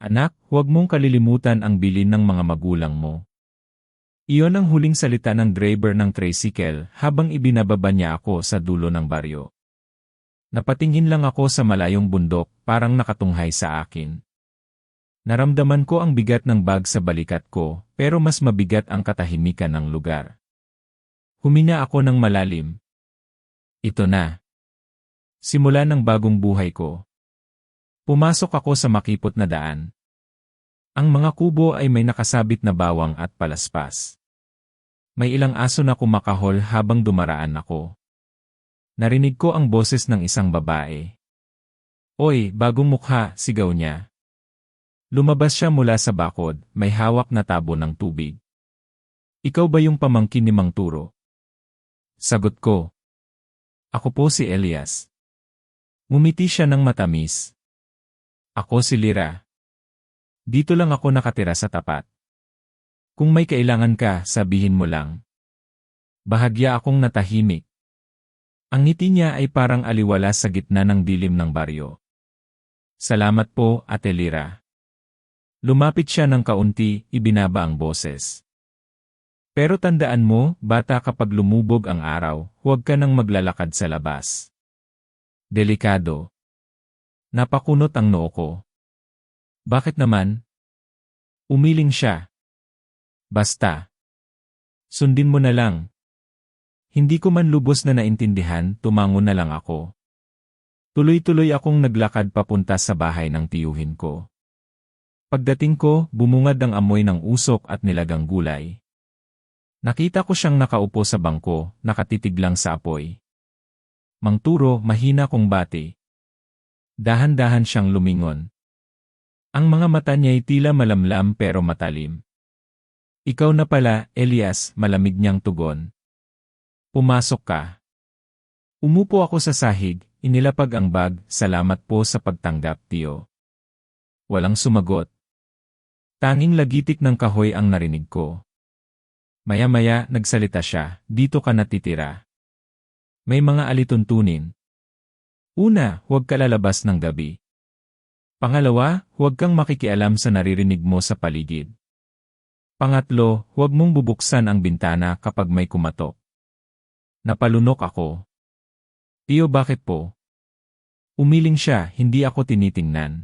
Anak, huwag mong kalilimutan ang bilin ng mga magulang mo. Iyon ang huling salita ng driver ng tricycle habang ibinababa niya ako sa dulo ng baryo. Napatingin lang ako sa malayong bundok, parang nakatunghay sa akin. Naramdaman ko ang bigat ng bag sa balikat ko, pero mas mabigat ang katahimikan ng lugar. Huminga ako ng malalim. Ito na. Simula ng bagong buhay ko. Pumasok ako sa makipot na daan. Ang mga kubo ay may nakasabit na bawang at palaspas. May ilang aso na kumakahol habang dumaraan ako. Narinig ko ang boses ng isang babae. Oy, bagong mukha, sigaw niya. Lumabas siya mula sa bakod, may hawak na tabo ng tubig. Ikaw ba yung pamangkin ni Mang Turo? Sagot ko. Ako po si Elias. Ngumiti siya ng matamis. Ako si Lyra. Dito lang ako nakatira sa tapat. Kung may kailangan ka, sabihin mo lang. Bahagya akong natahimik. Ang ngiti niya ay parang aliwala sa gitna ng dilim ng baryo. Salamat po, Ate Lyra. Lumapit siya ng kaunti, ibinaba ang boses. Pero tandaan mo, bata, kapag lumubog ang araw, huwag ka nang maglalakad sa labas. Delikado. Napakunot ang noo ko. Bakit naman? Umiling siya. Basta. Sundin mo na lang. Hindi ko man lubos na naintindihan, tumango na lang ako. Tuloy-tuloy akong naglakad papunta sa bahay ng tiyuhin ko. Pagdating ko, bumungad ang amoy ng usok at nilagang gulay. Nakita ko siyang nakaupo sa bangko, nakatitig lang sa apoy. Mang Turo, mahina kong bati. Dahan-dahan siyang lumingon. Ang mga mata niya'y tila malamlam pero matalim. Ikaw na pala, Elias, malamig niyang tugon. Pumasok ka. Umupo ako sa sahig, inilapag ang bag, salamat po sa pagtanggap, tiyo. Walang sumagot. Tanging lagitik ng kahoy ang narinig ko. Maya-maya, nagsalita siya, dito ka natitira. May mga alituntunin. Una, huwag ka lalabas ng gabi. Pangalawa, huwag kang makikialam sa naririnig mo sa paligid. Pangatlo, huwag mong bubuksan ang bintana kapag may kumatok. Napalunok ako. Tiyo, bakit po? Umiling siya, hindi ako tinitingnan.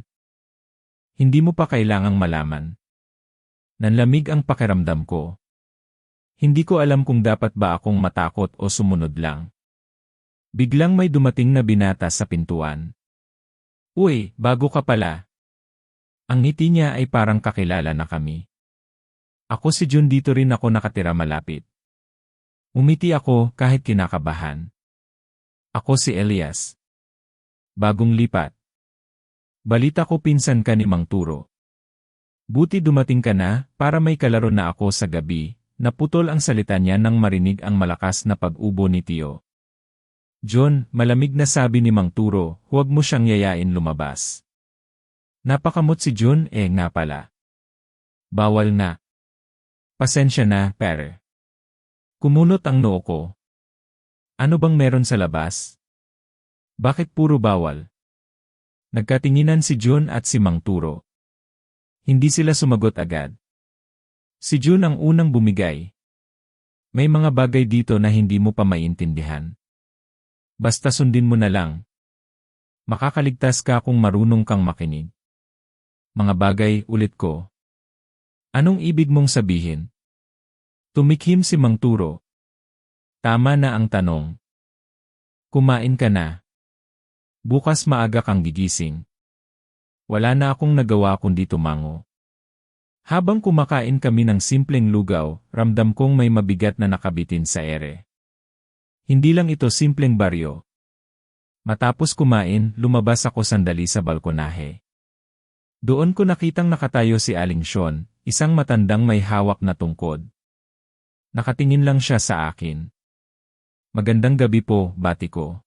Hindi mo pa kailangang malaman. Nanlamig ang pakiramdam ko. Hindi ko alam kung dapat ba akong matakot o sumunod lang. Biglang may dumating na binata sa pintuan. Uy, bago ka pala. Ang ngiti niya ay parang kakilala na kami. Ako si Jun, dito rin ako nakatira malapit. Umiti ako kahit kinakabahan. Ako si Elias. Bagong lipat. Balita ko pinsan ka ni Mang Turo. Buti dumating ka na, para may kalaro na ako sa gabi. Naputol ang salita niya nang marinig ang malakas na pag-ubo ni Tiyo. John, malamig na sabi ni Mang Turo, huwag mo siyang yayain lumabas. Napakamot si John, nga pala. Bawal na. Pasensya na, pere. Kumunot ang noo ko. Ano bang meron sa labas? Bakit puro bawal? Nagkatinginan si John at si Mang Turo. Hindi sila sumagot agad. Si John ang unang bumigay. May mga bagay dito na hindi mo pa maintindihan. Basta sundin mo na lang. Makakaligtas ka kung marunong kang makinig. Mga bagay, ulit ko. Anong ibig mong sabihin? Tumikhim si Mang Turo. Tama na ang tanong. Kumain ka na. Bukas maaga kang gigising. Wala na akong nagawa kundi tumango. Habang kumakain kami ng simpleng lugaw, ramdam kong may mabigat na nakabitin sa ere. Hindi lang ito simpleng baryo. Matapos kumain, lumabas ako sandali sa balkonahe. Doon ko nakitang nakatayo si Aling Sean, isang matandang may hawak na tungkod. Nakatingin lang siya sa akin. Magandang gabi po, bati ko.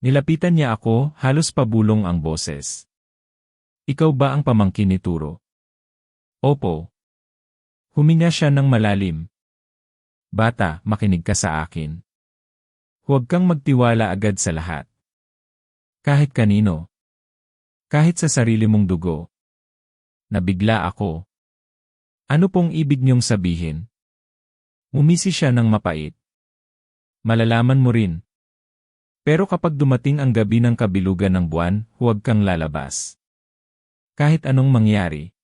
Nilapitan niya ako, halos pabulong ang boses. Ikaw ba ang pamangkin ni Turo? Opo. Huminga siya ng malalim. Bata, makinig ka sa akin. Huwag kang magtiwala agad sa lahat. Kahit kanino. Kahit sa sarili mong dugo. Nabigla ako. Ano pong ibig niyong sabihin? Umisi siya ng mapait. Malalaman mo rin. Pero kapag dumating ang gabi ng kabilugan ng buwan, huwag kang lalabas. Kahit anong mangyari.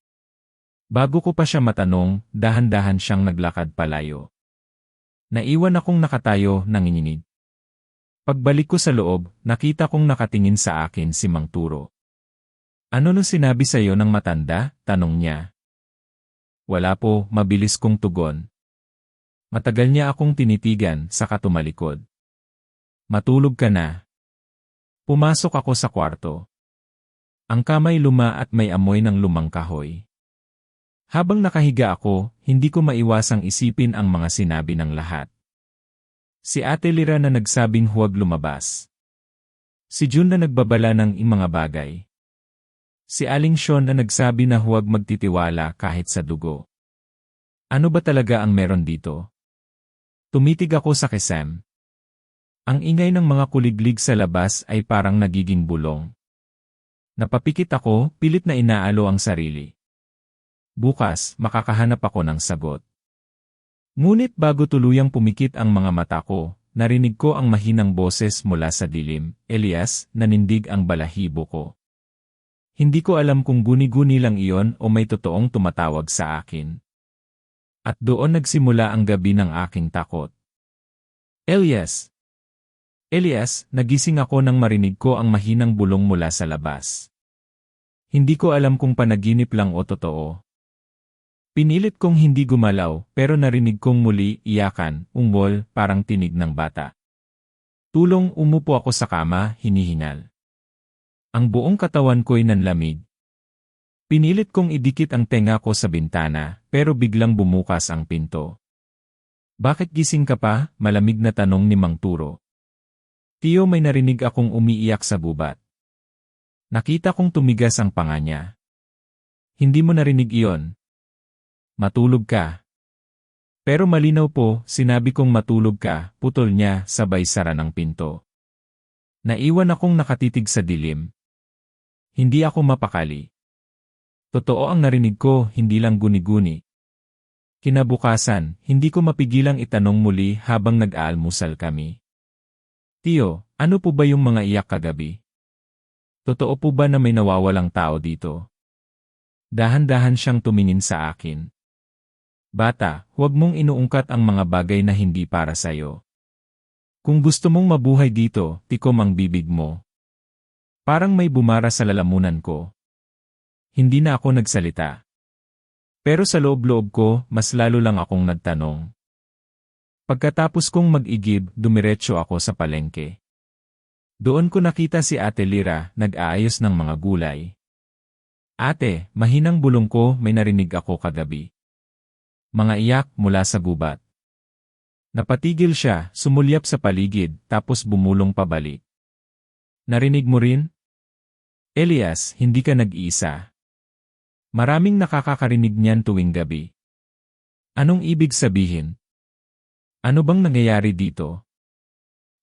Bago ko pa siya matanong, dahan-dahan siyang naglakad palayo. Naiwan akong nakatayo, nanginginig. Pagbalik ko sa loob, nakita kong nakatingin sa akin si Mang Turo. Ano nung sinabi sa'yo ng matanda? Tanong niya. Wala po, mabilis kong tugon. Matagal niya akong tinitigan, saka tumalikod. Matulog ka na. Pumasok ako sa kwarto. Ang kamay luma at may amoy ng lumang kahoy. Habang nakahiga ako, hindi ko maiwasang isipin ang mga sinabi ng lahat. Si Ate Lira na nagsabing huwag lumabas. Si June na nagbabala ng mga bagay. Si Aling Sean na nagsabi na huwag magtitiwala kahit sa dugo. Ano ba talaga ang meron dito? Tumitig ako sa kisam. Ang ingay ng mga kuliglig sa labas ay parang nagiging bulong. Napapikit ako, pilit na inaalo ang sarili. Bukas, makakahanap ako ng sagot. Ngunit bago tuluyang pumikit ang mga mata ko, narinig ko ang mahinang boses mula sa dilim. Elias, nanindig ang balahibo ko. Hindi ko alam kung guni-guni lang iyon o may totoong tumatawag sa akin. At doon nagsimula ang gabi ng aking takot. Elias! Elias, nagising ako nang marinig ko ang mahinang bulong mula sa labas. Hindi ko alam kung panaginip lang o totoo. Pinilit kong hindi gumalaw, pero narinig kong muli iyakan, ungol, parang tinig ng bata. Tulong, umupo ako sa kama, hinihingal. Ang buong katawan ko'y nanlamig. Pinilit kong idikit ang tenga ko sa bintana, pero biglang bumukas ang pinto. Bakit gising ka pa? Malamig na tanong ni Mang Turo. Tiyo, may narinig akong umiiyak sa gubat. Nakita kong tumigas ang panga niya. Hindi mo narinig iyon? Matulog ka. Pero malinaw po, sinabi kong matulog ka, putol niya, sabay sara ng pinto. Naiwan akong nakatitig sa dilim. Hindi ako mapakali. Totoo ang narinig ko, hindi lang guni-guni. Kinabukasan, hindi ko mapigilang itanong muli habang nag-aalmusal kami. Tiyo, ano po ba yung mga iyak kagabi? Totoo po ba na may nawawalang tao dito? Dahan-dahan siyang tumingin sa akin. Bata, huwag mong inuungkat ang mga bagay na hindi para sa'yo. Kung gusto mong mabuhay dito, tikom ang bibig mo. Parang may bumara sa lalamunan ko. Hindi na ako nagsalita. Pero sa loob-loob ko, mas lalo lang akong nagtanong. Pagkatapos kong mag-igib, dumiretso ako sa palengke. Doon ko nakita si Ate Lira, nag-aayos ng mga gulay. Ate, mahinang bulong ko, may narinig ako kagabi. Mga iyak mula sa gubat. Napatigil siya, sumulyap sa paligid, tapos bumulong pabalik. Narinig mo rin? Elias, hindi ka nag-iisa. Maraming nakakarinig niyan tuwing gabi. Anong ibig sabihin? Ano bang nangyayari dito?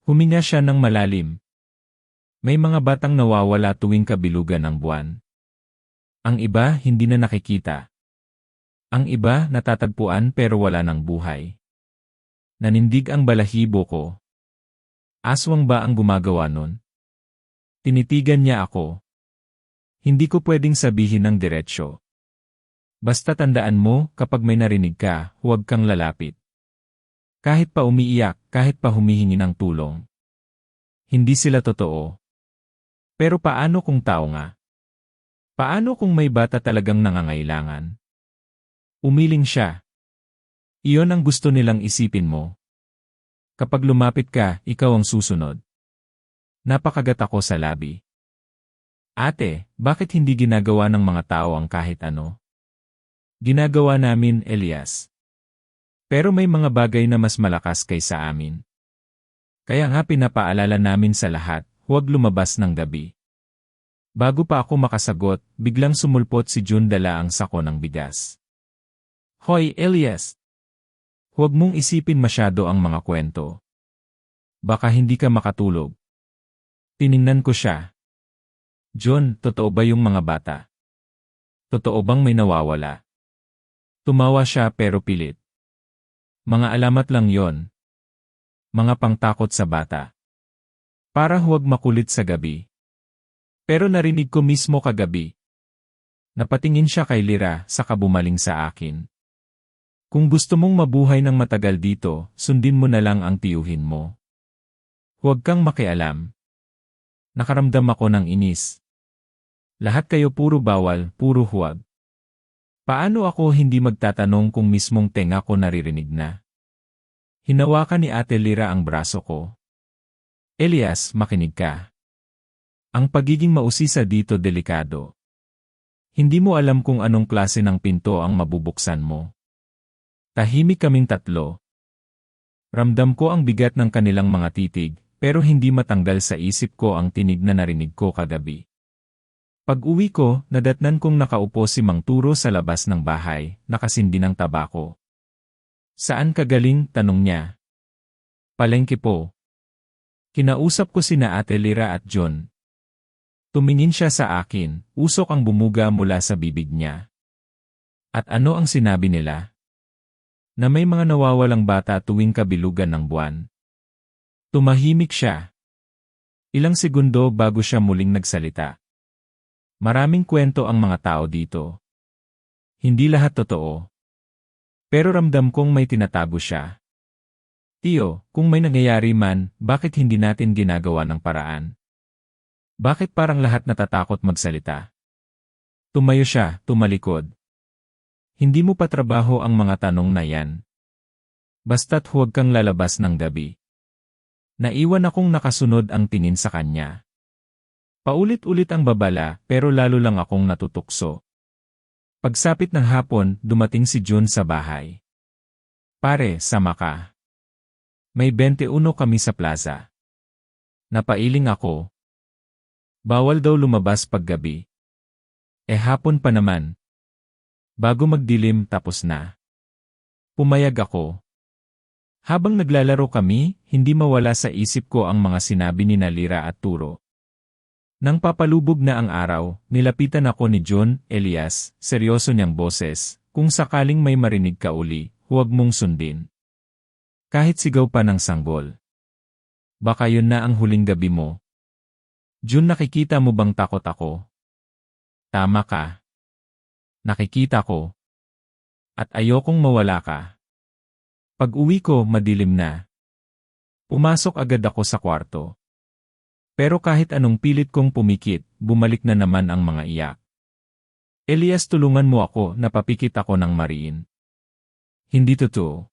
Huminga siya ng malalim. May mga batang nawawala tuwing kabilugan ng buwan. Ang iba hindi na nakikita. Ang iba natatagpuan pero wala ng buhay. Nanindig ang balahibo ko. Aswang ba ang gumagawa nun? Tinitigan niya ako. Hindi ko pwedeng sabihin ng diretsyo. Basta tandaan mo, kapag may narinig ka, huwag kang lalapit. Kahit pa umiiyak, kahit pa humihingi ng tulong. Hindi sila totoo. Pero paano kung tao nga? Paano kung may bata talagang nangangailangan? Umiling siya. Iyon ang gusto nilang isipin mo. Kapag lumapit ka, ikaw ang susunod. Napakagat ako sa labi. Ate, bakit hindi ginagawa ng mga tao ang kahit ano? Ginagawa namin, Elias. Pero may mga bagay na mas malakas kaysa amin. Kaya nga pinapaalala namin sa lahat, huwag lumabas ng gabi. Bago pa ako makasagot, biglang sumulpot si June dala ang sako ng bigas. Hoy, Elias! Huwag mong isipin masyado ang mga kwento. Baka hindi ka makatulog. Tiningnan ko siya. John, totoo ba yung mga bata? Totoo bang may nawawala? Tumawa siya pero pilit. Mga alamat lang yon. Mga pangtakot sa bata. Para huwag makulit sa gabi. Pero narinig ko mismo kagabi. Napatingin siya kay Lyra saka bumaling sa akin. Kung gusto mong mabuhay ng matagal dito, sundin mo na lang ang tiyuhin mo. Huwag kang makialam. Nakaramdam ako ng inis. Lahat kayo puro bawal, puro huwag. Paano ako hindi magtatanong kung mismong tenga ko naririnig na? Hinawakan ni Ate Lyra ang braso ko. Elias, makinig ka. Ang pagiging mausisa dito delikado. Hindi mo alam kung anong klase ng pinto ang mabubuksan mo. Tahimik kaming tatlo. Ramdam ko ang bigat ng kanilang mga titig, pero hindi matanggal sa isip ko ang tinig na narinig ko kagabi. Pag-uwi ko, nadatnan kong nakaupo si Mang Turo sa labas ng bahay, nakasindi ng tabako. Saan ka galing? Tanong niya. Palengke po. Kinausap ko sina Ate Lyra at John. Tumingin siya sa akin, usok ang bumuga mula sa bibig niya. At ano ang sinabi nila? Na may mga nawawalang bata tuwing kabilugan ng buwan. Tumahimik siya. Ilang segundo bago siya muling nagsalita. Maraming kwento ang mga tao dito. Hindi lahat totoo. Pero ramdam kong may tinatago siya. Tiyo, kung may nangyayari man, bakit hindi natin ginagawa ng paraan? Bakit parang lahat natatakot magsalita? Tumayo siya, tumalikod. Hindi mo pa trabaho ang mga tanong na yan. Basta't huwag kang lalabas ng gabi. Naiwan akong nakasunod ang tingin sa kanya. Paulit-ulit ang babala pero lalo lang akong natutukso. Pagsapit ng hapon, dumating si June sa bahay. Pare, sama ka. May 21 kami sa plaza. Napailing ako. Bawal daw lumabas paggabi. Hapon pa naman. Bago magdilim tapos na. Pumayag ako. Habang naglalaro kami, hindi mawala sa isip ko ang mga sinabi ni Lyra at Turo. Nang papalubog na ang araw, nilapitan ako ni John, Elias, seryoso niyang boses, kung sakaling may marinig ka uli, huwag mong sundin. Kahit sigaw pa ng sanggol. Baka yun na ang huling gabi mo. June, nakikita mo bang takot ako? Tama ka. Nakikita ko. At ayokong mawala ka. Pag-uwi ko, madilim na. Pumasok agad ako sa kwarto. Pero kahit anong pilit kong pumikit, bumalik na naman ang mga iyak. Elias, tulungan mo ako, napapikit ako ng mariin. Hindi totoo.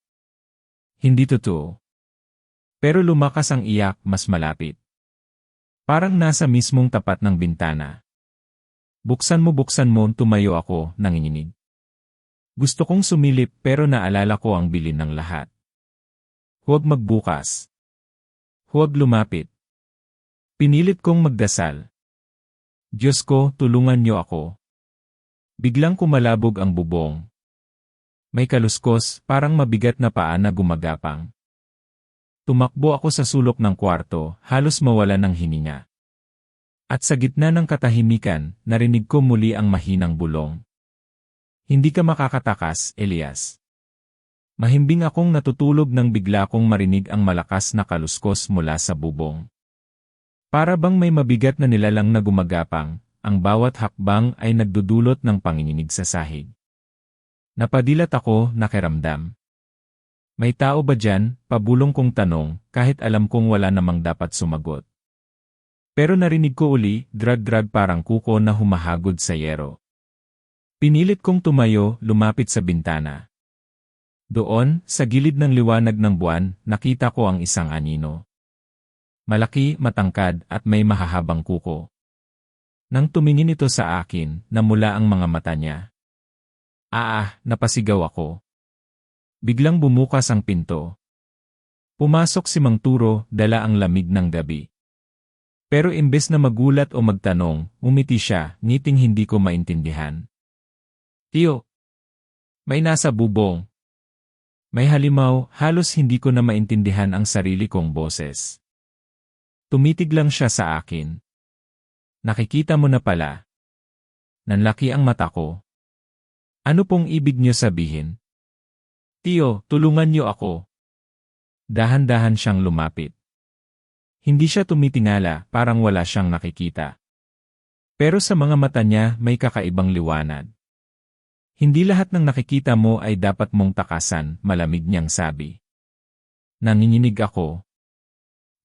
Hindi totoo. Pero lumakas ang iyak, mas malapit. Parang nasa mismong tapat ng bintana. Buksan mo, tumayo ako, nanginginig. Gusto kong sumilip pero naalala ko ang bilin ng lahat. Huwag magbukas. Huwag lumapit. Pinilit kong magdasal. Diyos ko, tulungan niyo ako. Biglang kumalabog ang bubong. May kaluskos, parang mabigat na paa na gumagapang. Tumakbo ako sa sulok ng kwarto, halos mawala ng hininga. At sa gitna ng katahimikan, narinig ko muli ang mahinang bulong. Hindi ka makakatakas, Elias. Mahimbing akong natutulog nang bigla kong marinig ang malakas na kaluskos mula sa bubong. Para bang may mabigat na nilalang na gumagapang, ang bawat hakbang ay nagdudulot ng panginginig sa sahig. Napadilat ako, nakiramdam. May tao ba dyan? Pabulong kong tanong, kahit alam kong wala namang dapat sumagot. Pero narinig ko uli, drag-drag parang kuko na humahagod sa yero. Pinilit kong tumayo, lumapit sa bintana. Doon, sa gilid ng liwanag ng buwan, nakita ko ang isang anino. Malaki, matangkad, at may mahahabang kuko. Nang tumingin ito sa akin, namula ang mga mata niya. Napasigaw ako. Biglang bumukas ang pinto. Pumasok si Mang Turo, dala ang lamig ng gabi. Pero imbes na magulat o magtanong, umiti siya, ngiting hindi ko maintindihan. Tiyo, may nasa bubong. May halimaw, halos hindi ko na maintindihan ang sarili kong boses. Tumitig lang siya sa akin. Nakikita mo na pala. Nanlaki ang mata ko. Ano pong ibig niyo sabihin? Tiyo, tulungan niyo ako. Dahan-dahan siyang lumapit. Hindi siya tumitingala, parang wala siyang nakikita. Pero sa mga mata niya may kakaibang liwanag. Hindi lahat ng nakikita mo ay dapat mong takasan, malamig niyang sabi. Nanginginig ako.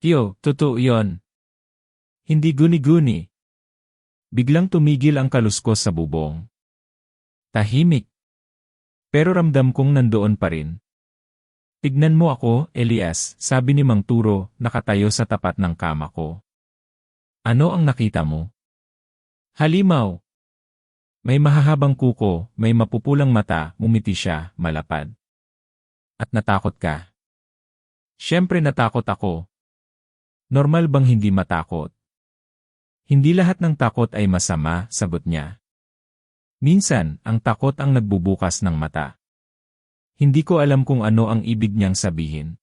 Tiyo, totoo yon. Hindi guni-guni. Biglang tumigil ang kaluskos sa bubong. Tahimik. Pero ramdam kong nandoon pa rin. Tignan mo ako, Elias, sabi ni Mang Turo, nakatayo sa tapat ng kama ko. Ano ang nakita mo? Halimaw. May mahahabang kuko, may mapupulang mata, umiti siya, malapad. At natakot ka? Siyempre natakot ako. Normal bang hindi matakot? Hindi lahat ng takot ay masama, sagot niya. Minsan, ang takot ang nagbubukas ng mata. Hindi ko alam kung ano ang ibig niyang sabihin.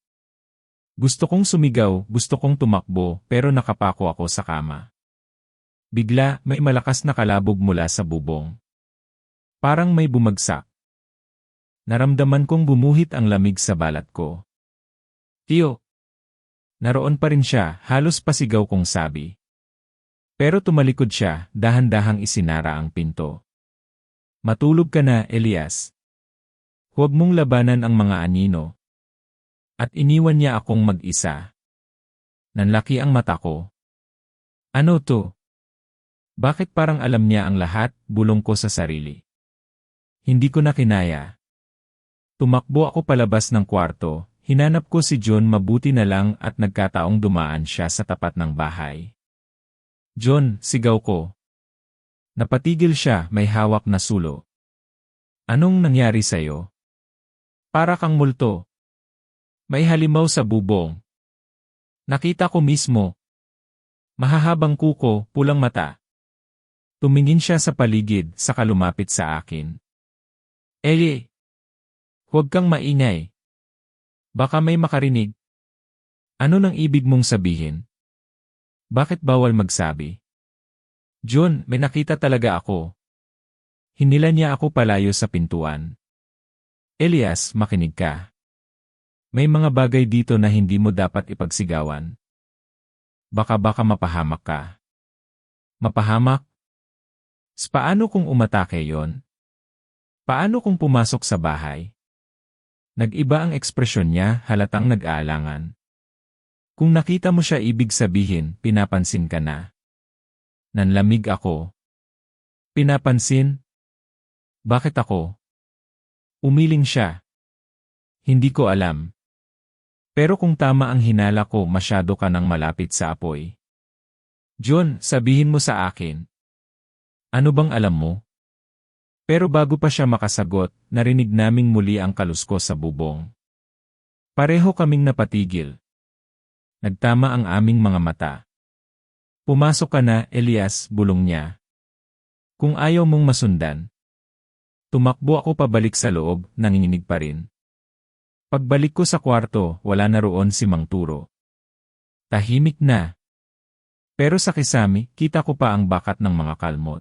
Gusto kong sumigaw, gusto kong tumakbo, pero nakapako ako sa kama. Bigla, may malakas na kalabog mula sa bubong. Parang may bumagsak. Naramdaman kong bumuhit ang lamig sa balat ko. Tiyo! Naroon pa rin siya, halos pasigaw kong sabi. Pero tumalikod siya, dahan-dahang isinara ang pinto. Matulog ka na, Elias. Huwag mong labanan ang mga anino. At iniwan niya akong mag-isa. Nanlaki ang mata ko. Ano to? Bakit parang alam niya ang lahat, bulong ko sa sarili. Hindi ko na kinaya. Tumakbo ako palabas ng kwarto, hinanap ko si John, mabuti na lang at nagkataong dumaan siya sa tapat ng bahay. John, sigaw ko. Napatigil siya, may hawak na sulo. Anong nangyari sa'yo? Para kang multo. May halimaw sa bubong. Nakita ko mismo. Mahahabang kuko, pulang mata. Tumingin siya sa paligid, saka lumapit sa akin. Eli! Huwag kang maingay. Baka may makarinig. Ano nang ibig mong sabihin? Bakit bawal magsabi? John, may nakita talaga ako. Hinila niya ako palayo sa pintuan. Elias, makinig ka. May mga bagay dito na hindi mo dapat ipagsigawan. Baka mapahamak ka. Mapahamak? Paano kung umatake yon? Paano kung pumasok sa bahay? Nag-iba ang ekspresyon niya, halatang nag-aalangan. Kung nakita mo siya, ibig sabihin, pinapansin ka na. Nanlamig ako. Pinapansin? Bakit ako? Umiling siya. Hindi ko alam. Pero kung tama ang hinala ko, masyado ka nang malapit sa apoy. John, sabihin mo sa akin. Ano bang alam mo? Pero bago pa siya makasagot, narinig naming muli ang kaluskos sa bubong. Pareho kaming napatigil. Nagtama ang aming mga mata. Pumasok ka na, Elias, bulong niya. Kung ayaw mong masundan. Tumakbo ako pabalik sa loob, nanginginig pa rin. Pagbalik ko sa kwarto, wala na roon si Mang Turo. Tahimik na. Pero sa kisame, kita ko pa ang bakat ng mga kalmot.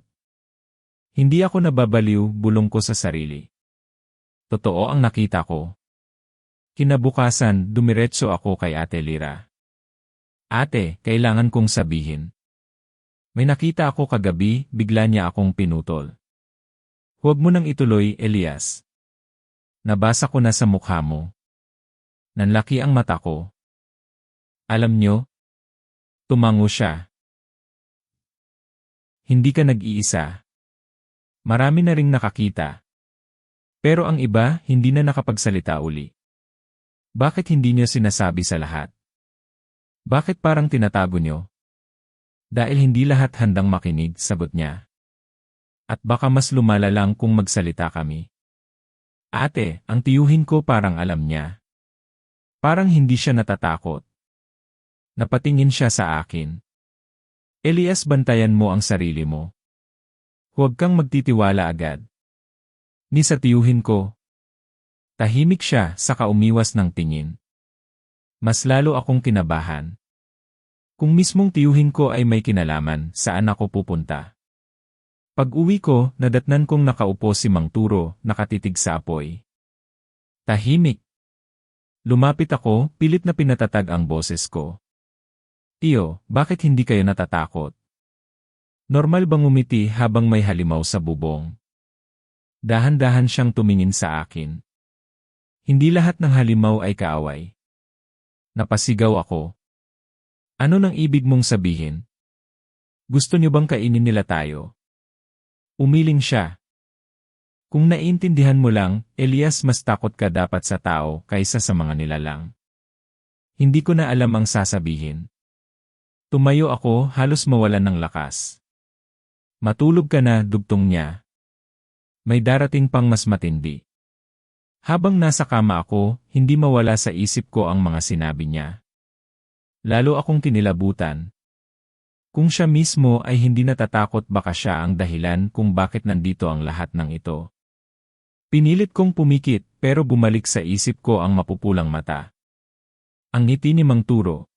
Hindi ako nababaliw, bulong ko sa sarili. Totoo ang nakita ko. Kinabukasan, dumiretso ako kay Ate Lira. Ate, kailangan kong sabihin. May nakita ako kagabi, bigla niya akong pinutol. Huwag mo nang ituloy, Elias. Nabasa ko na sa mukha mo. Nanlaki ang mata ko. Alam nyo? Tumango siya. Hindi ka nag-iisa. Marami na ring nakakita. Pero ang iba, hindi na nakapagsalita uli. Bakit hindi niyo sinasabi sa lahat? Bakit parang tinatago nyo? Dahil hindi lahat handang makinig, sagot niya. At baka mas lumala lang kung magsalita kami. Ate, ang tiyuhin ko parang alam niya. Parang hindi siya natatakot. Napatingin siya sa akin. Elias, bantayan mo ang sarili mo. Huwag kang magtitiwala agad. Ni sa tiyuhin ko. Tahimik siya, saka umiwas ng tingin. Mas lalo akong kinabahan. Kung mismong tiyuhin ko ay may kinalaman, saan ako pupunta? Pag-uwi ko, nadatnan kong nakaupo si Mang Turo, nakatitig sa apoy. Tahimik. Lumapit ako, pilit na pinatatag ang boses ko. Tiyo, bakit hindi kayo natatakot? Normal bang umiti habang may halimaw sa bubong? Dahan-dahan siyang tumingin sa akin. Hindi lahat ng halimaw ay kaaway. Napasigaw ako. Ano nang ibig mong sabihin? Gusto niyo bang kainin nila tayo? Umiling siya. Kung naiintindihan mo lang, Elias, mas takot ka dapat sa tao kaysa sa mga nilalang. Hindi ko na alam ang sasabihin. Tumayo ako, halos mawalan ng lakas. Matulog ka na, dugtong niya. May darating pang mas matindi. Habang nasa kama ako, hindi mawala sa isip ko ang mga sinabi niya. Lalo akong kinilabutan. Kung siya mismo ay hindi natatakot, baka siya ang dahilan kung bakit nandito ang lahat ng ito. Pinilit kong pumikit, pero bumalik sa isip ko ang mapupulang mata. Ang ngiti ni Mang Turo.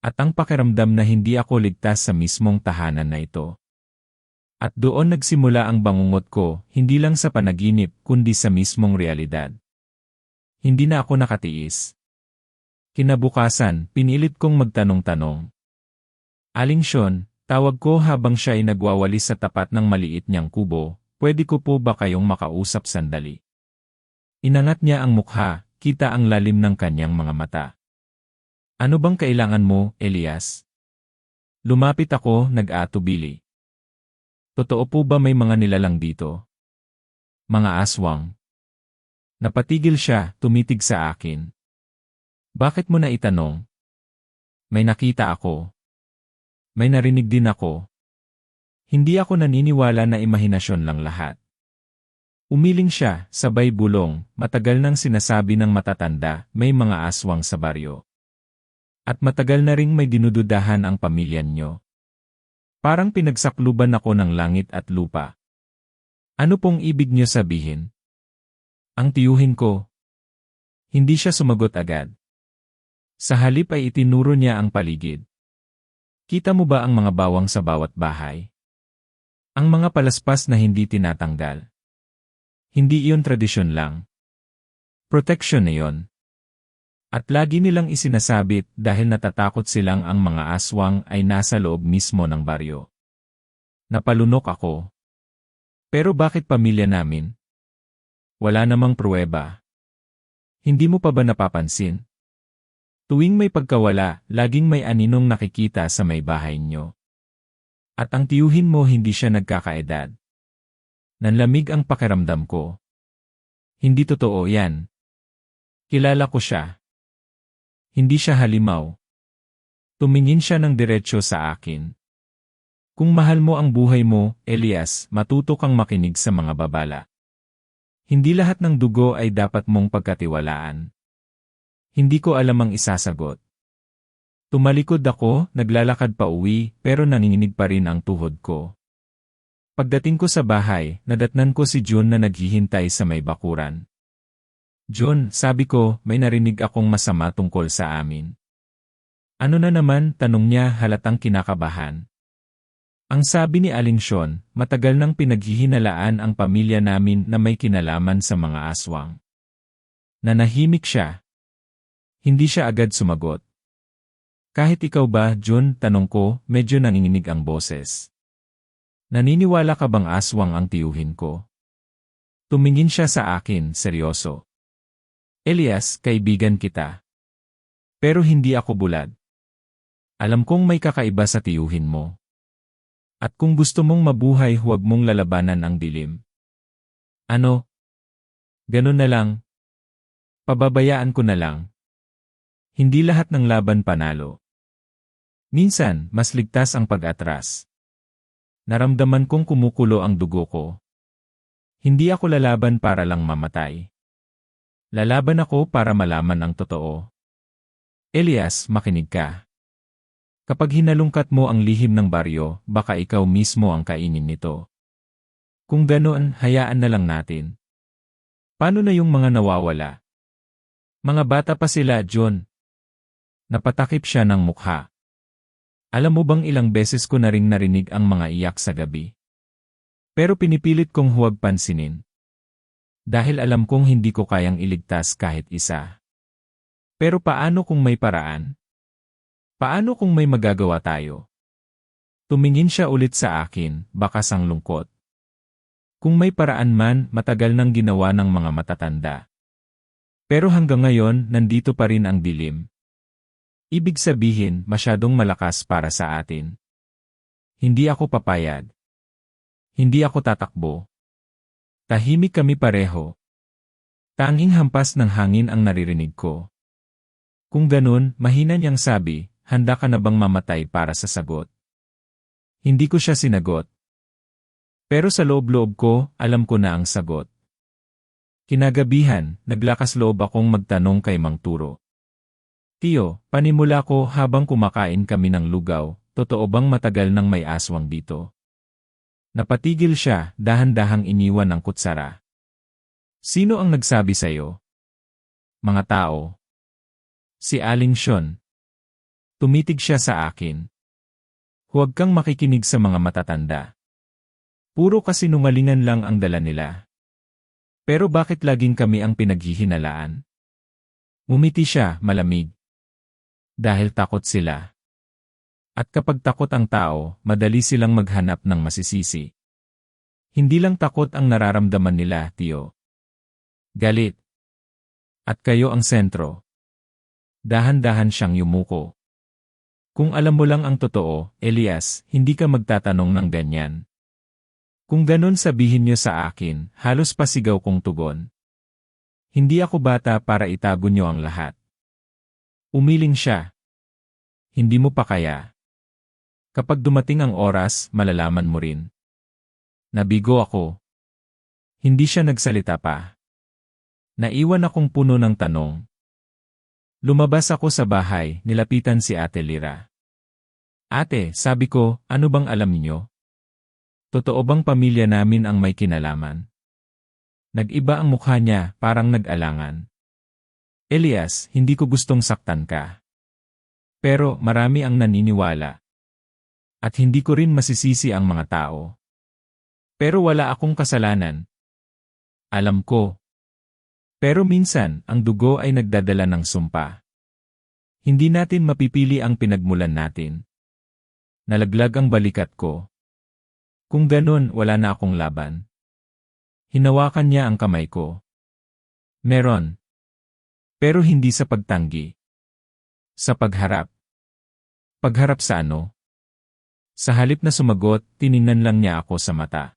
At ang pakiramdam na hindi ako ligtas sa mismong tahanan na ito. At doon nagsimula ang bangungot ko, hindi lang sa panaginip kundi sa mismong realidad. Hindi na ako nakatiis. Kinabukasan, pinilit kong magtanong-tanong. Aling Sean, tawag ko habang siya ay nagwawalis sa tapat ng maliit niyang kubo, pwede ko po ba kayong makausap sandali? Inangat niya ang mukha, kita ang lalim ng kanyang mga mata. Ano bang kailangan mo, Elias? Lumapit ako, nag-atubili. Totoo po ba may mga nilalang dito? Mga aswang. Napatigil siya, tumitig sa akin. Bakit mo na itanong? May nakita ako. May narinig din ako. Hindi ako naniniwala na imahinasyon lang lahat. Umiling siya, sabay bulong, matagal nang sinasabi ng matatanda, may mga aswang sa baryo. At matagal na ring may dinududahan ang pamilya niyo. Parang pinagsakluban ako ng langit at lupa. Ano pong ibig niyo sabihin? Ang tiyuhin ko. Hindi siya sumagot agad. Sa halip ay itinuro niya ang paligid. Kita mo ba ang mga bawang sa bawat bahay? Ang mga palaspas na hindi tinatanggal. Hindi iyon tradisyon lang. Protection na iyon. At lagi nilang isinasabit dahil natatakot silang ang mga aswang ay nasa loob mismo ng baryo. Napalunok ako. Pero bakit pamilya namin? Wala namang pruweba. Hindi mo pa ba napapansin? Tuwing may pagkawala, laging may aninong nakikita sa may bahay nyo. At ang tiyuhin mo hindi siya nagkakaedad. Nanlamig ang pakiramdam ko. Hindi totoo yan. Kilala ko siya. Hindi siya halimaw. Tumingin siya ng diretsyo sa akin. Kung mahal mo ang buhay mo, Elias, matuto kang makinig sa mga babala. Hindi lahat ng dugo ay dapat mong pagkatiwalaan. Hindi ko alam ang isasagot. Tumalikod ako, naglalakad pa uwi, pero nanginginig pa rin ang tuhod ko. Pagdating ko sa bahay, nadatnan ko si John na naghihintay sa may bakuran. John, sabi ko, may narinig akong masama tungkol sa amin. Ano na naman, tanong niya, halatang kinakabahan. Ang sabi ni Aling Sean, matagal nang pinaghihinalaan ang pamilya namin na may kinalaman sa mga aswang. Nanahimik siya. Hindi siya agad sumagot. Kahit ikaw ba, John, tanong ko, medyo nanginginig ang boses. Naniniwala ka bang aswang ang tiyuhin ko? Tumingin siya sa akin, seryoso. Elias, kaibigan kita. Pero hindi ako bulad. Alam kong may kakaiba sa tiyuhin mo. At kung gusto mong mabuhay, huwag mong lalabanan ang dilim. Ano? Ganun na lang. Pababayaan ko na lang. Hindi lahat ng laban panalo. Minsan, mas ligtas ang pag-atras. Naramdaman kong kumukulo ang dugo ko. Hindi ako lalaban para lang mamatay. Lalaban ako para malaman ang totoo. Elias, makinig ka. Kapag hinalungkat mo ang lihim ng baryo, baka ikaw mismo ang kainin nito. Kung ganoon, hayaan na lang natin. Paano na yung mga nawawala? Mga bata pa sila, John. Napatakip siya ng mukha. Alam mo bang ilang beses ko na ring narinig ang mga iyak sa gabi? Pero pinipilit kong huwag pansinin. Dahil alam kong hindi ko kayang iligtas kahit isa. Pero paano kung may paraan? Paano kung may magagawa tayo? Tumingin siya ulit sa akin, bakas ang lungkot. Kung may paraan man, matagal nang ginawa ng mga matatanda. Pero hanggang ngayon, nandito pa rin ang dilim. Ibig sabihin, masyadong malakas para sa atin. Hindi ako papayag. Hindi ako tatakbo. Tahimik kami pareho. Tanging hampas ng hangin ang naririnig ko. Kung ganun, mahina niyang sabi, handa ka na bang mamatay para sa sagot? Hindi ko siya sinagot. Pero sa loob-loob ko, alam ko na ang sagot. Kinagabihan, naglakas loob akong magtanong kay Mang Turo. Tiyo, panimula ko habang kumakain kami ng lugaw, totoo bang matagal nang may aswang dito? Napatigil siya, dahan-dahang iniwan ang kutsara. Sino ang nagsabi sa'yo? Mga tao. Si Aling Sean. Tumitig siya sa akin. Huwag kang makikinig sa mga matatanda. Puro kasinungalingan lang ang dala nila. Pero bakit laging kami ang pinaghihinalaan? Umiti siya, malamig. Dahil takot sila. At kapag takot ang tao, madali silang maghanap ng masisisi. Hindi lang takot ang nararamdaman nila, tiyo. Galit. At kayo ang sentro. Dahan-dahan siyang yumuko. Kung alam mo lang ang totoo, Elias, hindi ka magtatanong ng ganyan. Kung ganun sabihin niyo sa akin, halos pasigaw kong tugon. Hindi ako bata para itago niyo ang lahat. Umiling siya. Hindi mo pa kaya. Kapag dumating ang oras, malalaman mo rin. Nabigo ako. Hindi siya nagsalita pa. Naiwan akong puno ng tanong. Lumabas ako sa bahay, nilapitan si Ate Lira. Ate, sabi ko, ano bang alam niyo? Totoo bang pamilya namin ang may kinalaman? Nag-iba ang mukha niya, parang nag-alangan. Elias, hindi ko gustong saktan ka. Pero marami ang naniniwala. At hindi ko rin masisisi ang mga tao. Pero wala akong kasalanan. Alam ko. Pero minsan, ang dugo ay nagdadala ng sumpa. Hindi natin mapipili ang pinagmulan natin. Nalaglag ang balikat ko. Kung ganun, wala na akong laban. Hinawakan niya ang kamay ko. Meron. Pero hindi sa pagtanggi. Sa pagharap. Pagharap sa ano? Sa halip na sumagot, tiningnan lang niya ako sa mata.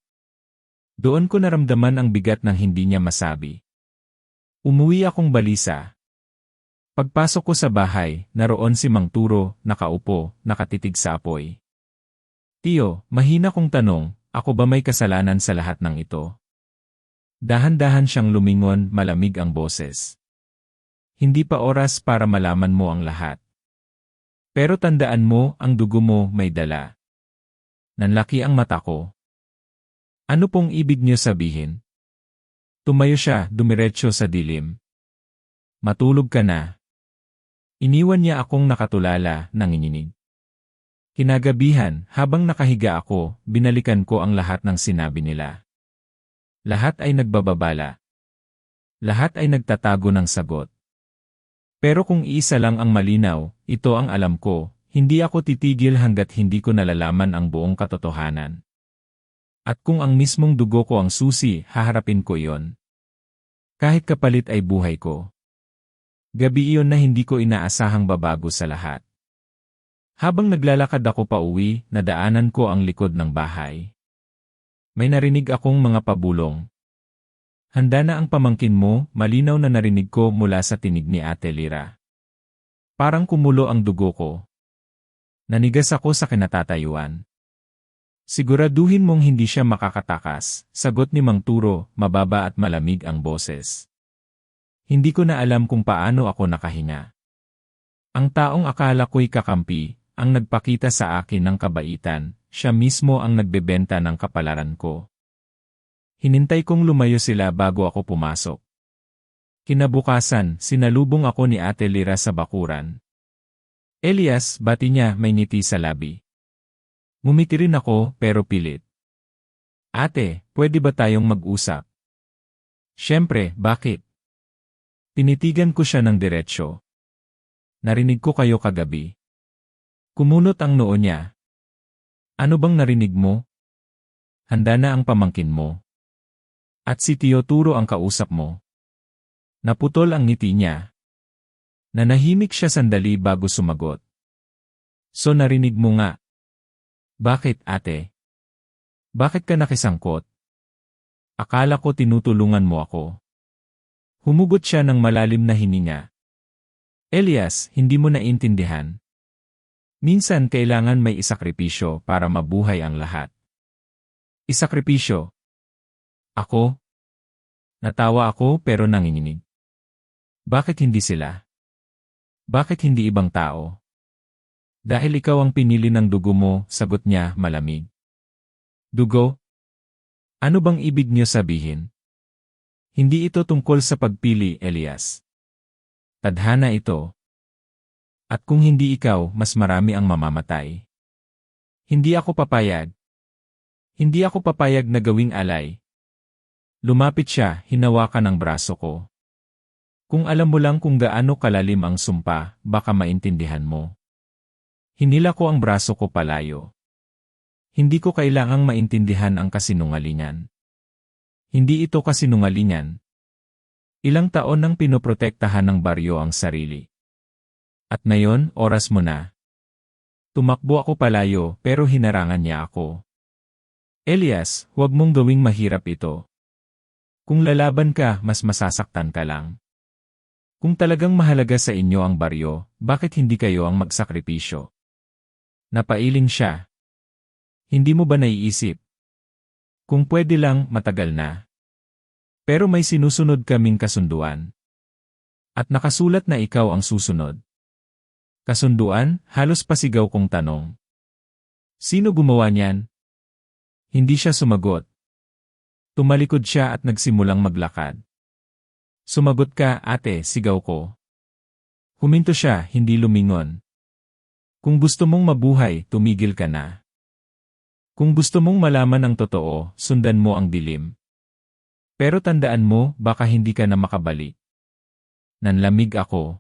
Doon ko naramdaman ang bigat ng hindi niya masabi. Umuwi akong balisa. Pagpasok ko sa bahay, naroon si Mang Turo, nakaupo, nakatitig sa apoy. Tiyo, mahina kong tanong, ako ba may kasalanan sa lahat ng ito? Dahan-dahan siyang lumingon, malamig ang boses. Hindi pa oras para malaman mo ang lahat. Pero tandaan mo, ang dugo mo may dala. Nanlaki ang mata ko. Ano pong ibig niyo sabihin? Tumayo siya, dumiretso sa dilim. Matulog ka na. Iniwan niya akong nakatulala, nanginginig. Kinagabihan, habang nakahiga ako, binalikan ko ang lahat ng sinabi nila. Lahat ay nagbababala. Lahat ay nagtatago ng sagot. Pero kung iisa lang ang malinaw, ito ang alam ko, hindi ako titigil hanggat hindi ko nalalaman ang buong katotohanan. At kung ang mismong dugo ko ang susi, haharapin ko iyon. Kahit kapalit ay buhay ko. Gabi iyon na hindi ko inaasahang babago sa lahat. Habang naglalakad ako pa uwi, nadaanan ko ang likod ng bahay. May narinig akong mga pabulong. Handa na ang pamangkin mo, malinaw na narinig ko mula sa tinig ni Ate Lira. Parang kumulo ang dugo ko. Nanigas ako sa kinatatayuan. Siguraduhin mong hindi siya makakatakas, sagot ni Mang Turo, mababa at malamig ang boses. Hindi ko na alam kung paano ako nakahinga. Ang taong akala ko'y kakampi, ang nagpakita sa akin ng kabaitan, siya mismo ang nagbebenta ng kapalaran ko. Hinintay kong lumayo sila bago ako pumasok. Kinabukasan, sinalubong ako ni Ate Lira sa bakuran. Elias, bati niya, may ngiti sa labi. Ngumiti rin ako, pero pilit. Ate, pwede ba tayong mag-usap? Siyempre, bakit? Tinitigan ko siya ng diretsyo. Narinig ko kayo kagabi. Kumunot ang noo niya. Ano bang narinig mo? Handa na ang pamangkin mo. At si Tio Turo ang kausap mo. Naputol ang ngiti niya. Nanahimik siya sandali bago sumagot. So narinig mo nga. Bakit, ate? Bakit ka nakisangkot? Akala ko tinutulungan mo ako. Humugot siya ng malalim na hininga. Elias, hindi mo naintindihan. Minsan kailangan may isakripisyo para mabuhay ang lahat. Isakripisyo? Ako? Natawa ako pero nanginginig. Bakit hindi sila? Bakit hindi ibang tao? Dahil ikaw ang pinili ng dugo mo, sagot niya malamig. Dugo? Ano bang ibig niyo sabihin? Hindi ito tungkol sa pagpili, Elias. Tadhana ito. At kung hindi ikaw, mas marami ang mamamatay. Hindi ako papayag. Hindi ako papayag na gawing alay. Lumapit siya, hinawakan ang braso ko. Kung alam mo lang kung gaano kalalim ang sumpa, baka maintindihan mo. Hinila ko ang braso ko palayo. Hindi ko kailangang maintindihan ang kasinungalingan. Hindi ito kasinungalingan. Ilang taon nang pinoprotektahan ng baryo ang sarili. At ngayon, oras mo na. Tumakbo ako palayo pero hinarangan niya ako. Elias, huwag mong gawing mahirap ito. Kung lalaban ka, mas masasaktan ka lang. Kung talagang mahalaga sa inyo ang baryo, bakit hindi kayo ang magsakripisyo? Napailing siya. Hindi mo ba naiisip? Kung pwede lang, matagal na. Pero may sinusunod kaming kasunduan. At nakasulat na ikaw ang susunod. Kasunduan, halos pasigaw kong tanong. Sino gumawa niyan? Hindi siya sumagot. Tumalikod siya at nagsimulang maglakad. Sumagot ka, ate, sigaw ko. Huminto siya, hindi lumingon. Kung gusto mong mabuhay, tumigil ka na. Kung gusto mong malaman ang totoo, sundan mo ang dilim. Pero tandaan mo, baka hindi ka na makabalik. Nanlamig ako.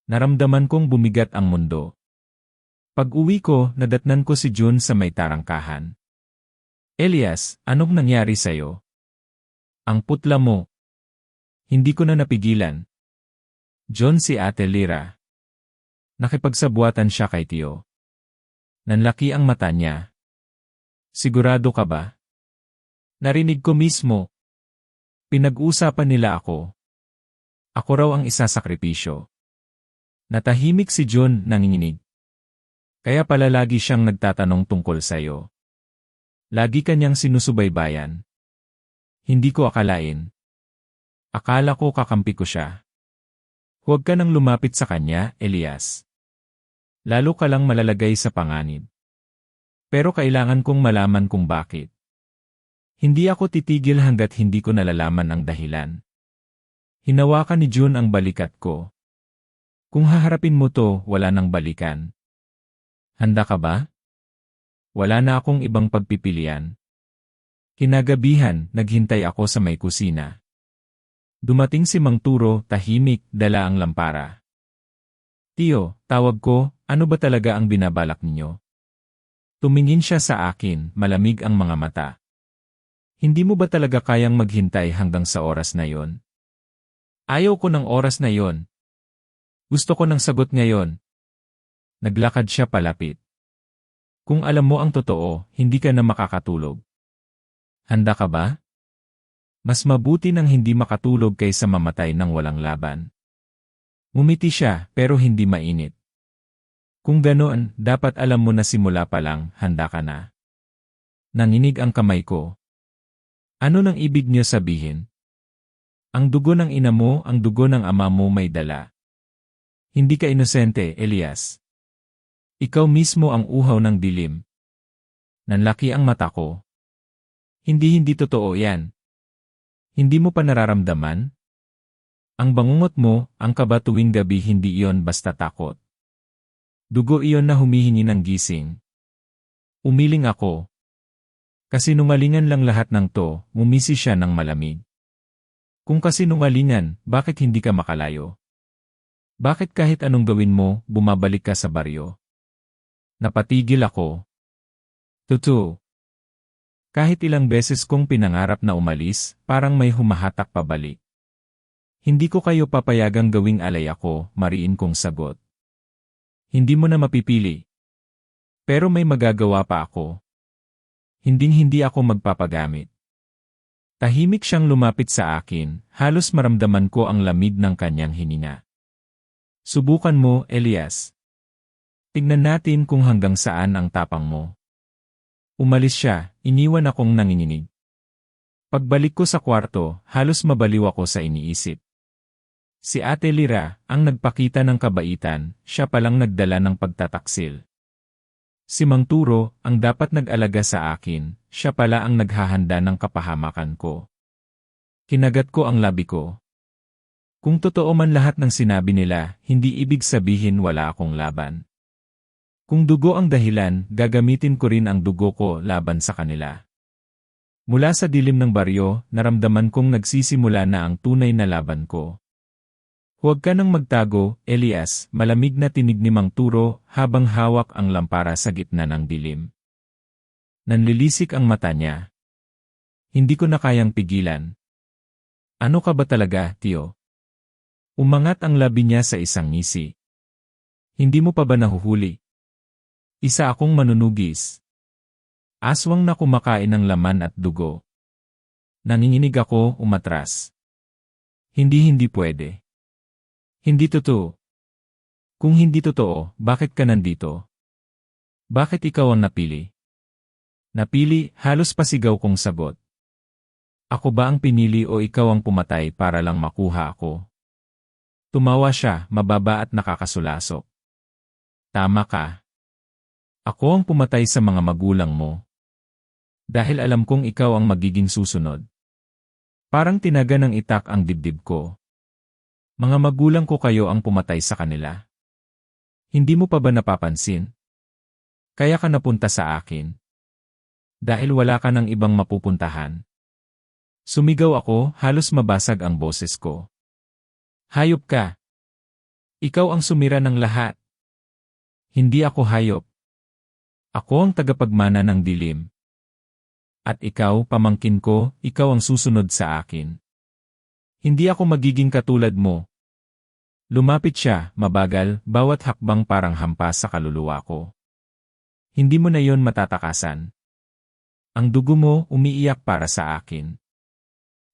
Naramdaman kong bumigat ang mundo. Pag-uwi ko, nadatnan ko si June sa may tarangkahan. Elias, anong nangyari sa'yo? Ang putla mo. Hindi ko na napigilan. John si Ate Lyra. Nakipagsabuatan siya kay Tio. Nanlaki ang mata niya. Sigurado ka ba? Narinig ko mismo. Pinag-usapan nila ako. Ako raw ang isasakripisyo. Natahimik si John, nanginginig. Kaya pala lagi siyang nagtatanong tungkol sa'yo. Lagi kanyang sinusubaybayan. Hindi ko akalain. Akala ko kakampi ko siya. Huwag ka nang lumapit sa kanya, Elias. Lalo ka lang malalagay sa panganib. Pero kailangan kong malaman kung bakit. Hindi ako titigil hanggat hindi ko nalalaman ang dahilan. Hinawakan ni June ang balikat ko. Kung haharapin mo to, wala nang balikan. Handa ka ba? Wala na akong ibang pagpipilian. Kinagabihan, naghintay ako sa may kusina. Dumating si Mang Turo, tahimik, dala ang lampara. Tio, tawag ko, ano ba talaga ang binabalak ninyo? Tumingin siya sa akin, malamig ang mga mata. Hindi mo ba talaga kayang maghintay hanggang sa oras na yon? Ayaw ko ng oras na yon. Gusto ko ng sagot ngayon. Naglakad siya palapit. Kung alam mo ang totoo, hindi ka na makakatulog. Handa ka ba? Mas mabuti nang hindi makatulog kaysa mamatay ng walang laban. Ngumiti siya, pero hindi mainit. Kung ganoon, dapat alam mo na simula pa lang, handa ka na. Nanginig ang kamay ko. Ano nang ibig niyo sabihin? Ang dugo ng ina mo, ang dugo ng ama mo may dala. Hindi ka inosente, Elias. Ikaw mismo ang uhaw ng dilim. Nanlaki ang mata ko. Hindi totoo yan. Hindi mo pa nararamdaman? Ang bangungot mo, ang kaba tuwing gabi hindi iyon basta takot. Dugo iyon na humihingi ng gising. Umiling ako. Kasinungalingan lang lahat ng to, ngumisi siya ng malamig. Kung kasinungalingan, bakit hindi ka makalayo? Bakit kahit anong gawin mo, bumabalik ka sa baryo? Napatigil ako. Totoo. Kahit ilang beses kong pinangarap na umalis, parang may humahatak pabalik. Hindi ko kayo papayagang gawing alay ako, mariin kong sagot. Hindi mo na mapipili. Pero may magagawa pa ako. Hinding-hindi ako magpapagamit. Tahimik siyang lumapit sa akin, halos maramdaman ko ang lamig ng kanyang hininga. Subukan mo, Elias. Tignan natin kung hanggang saan ang tapang mo. Umalis siya, iniwan akong nanginginig. Pagbalik ko sa kwarto, halos mabaliw ako sa iniisip. Si Ate Lira, ang nagpakita ng kabaitan, siya palang nagdala ng pagtataksil. Si Mang Turo, ang dapat nag-alaga sa akin, siya pala ang naghahanda ng kapahamakan ko. Kinagat ko ang labi ko. Kung totoo man lahat ng sinabi nila, hindi ibig sabihin wala akong laban. Kung dugo ang dahilan, gagamitin ko rin ang dugo ko laban sa kanila. Mula sa dilim ng baryo, naramdaman kong nagsisimula na ang tunay na laban ko. Huwag ka nang magtago, Elias, malamig na tinig ni Mang Turo habang hawak ang lampara sa gitna ng dilim. Nanlilisik ang mata niya. Hindi ko na kayang pigilan. Ano ka ba talaga, Tio? Umangat ang labi niya sa isang ngisi. Hindi mo pa ba nahuhuli? Isa akong manunugis. Aswang na kumakain ng laman at dugo. Nanginginig ako, umatras. Hindi pwede. Hindi totoo. Kung hindi totoo, bakit ka nandito? Bakit ikaw ang napili? Napili, halos pasigaw kong sagot. Ako ba ang pinili o ikaw ang pumatay para lang makuha ako? Tumawa siya, mababa at nakakasulasok. Tama ka. Ako ang pumatay sa mga magulang mo. Dahil alam kong ikaw ang magiging susunod. Parang tinaga ng itak ang dibdib ko. Mga magulang ko kayo ang pumatay sa kanila. Hindi mo pa ba napapansin? Kaya ka napunta sa akin. Dahil wala ka ng ibang mapupuntahan. Sumigaw ako, halos mabasag ang boses ko. Hayop ka. Ikaw ang sumira ng lahat. Hindi ako hayop. Ako ang tagapagmana ng dilim. At ikaw, pamangkin ko, ikaw ang susunod sa akin. Hindi ako magiging katulad mo. Lumapit siya, mabagal, bawat hakbang parang hampas sa kaluluwa ko. Hindi mo na yon matatakasan. Ang dugo mo umiiyak para sa akin.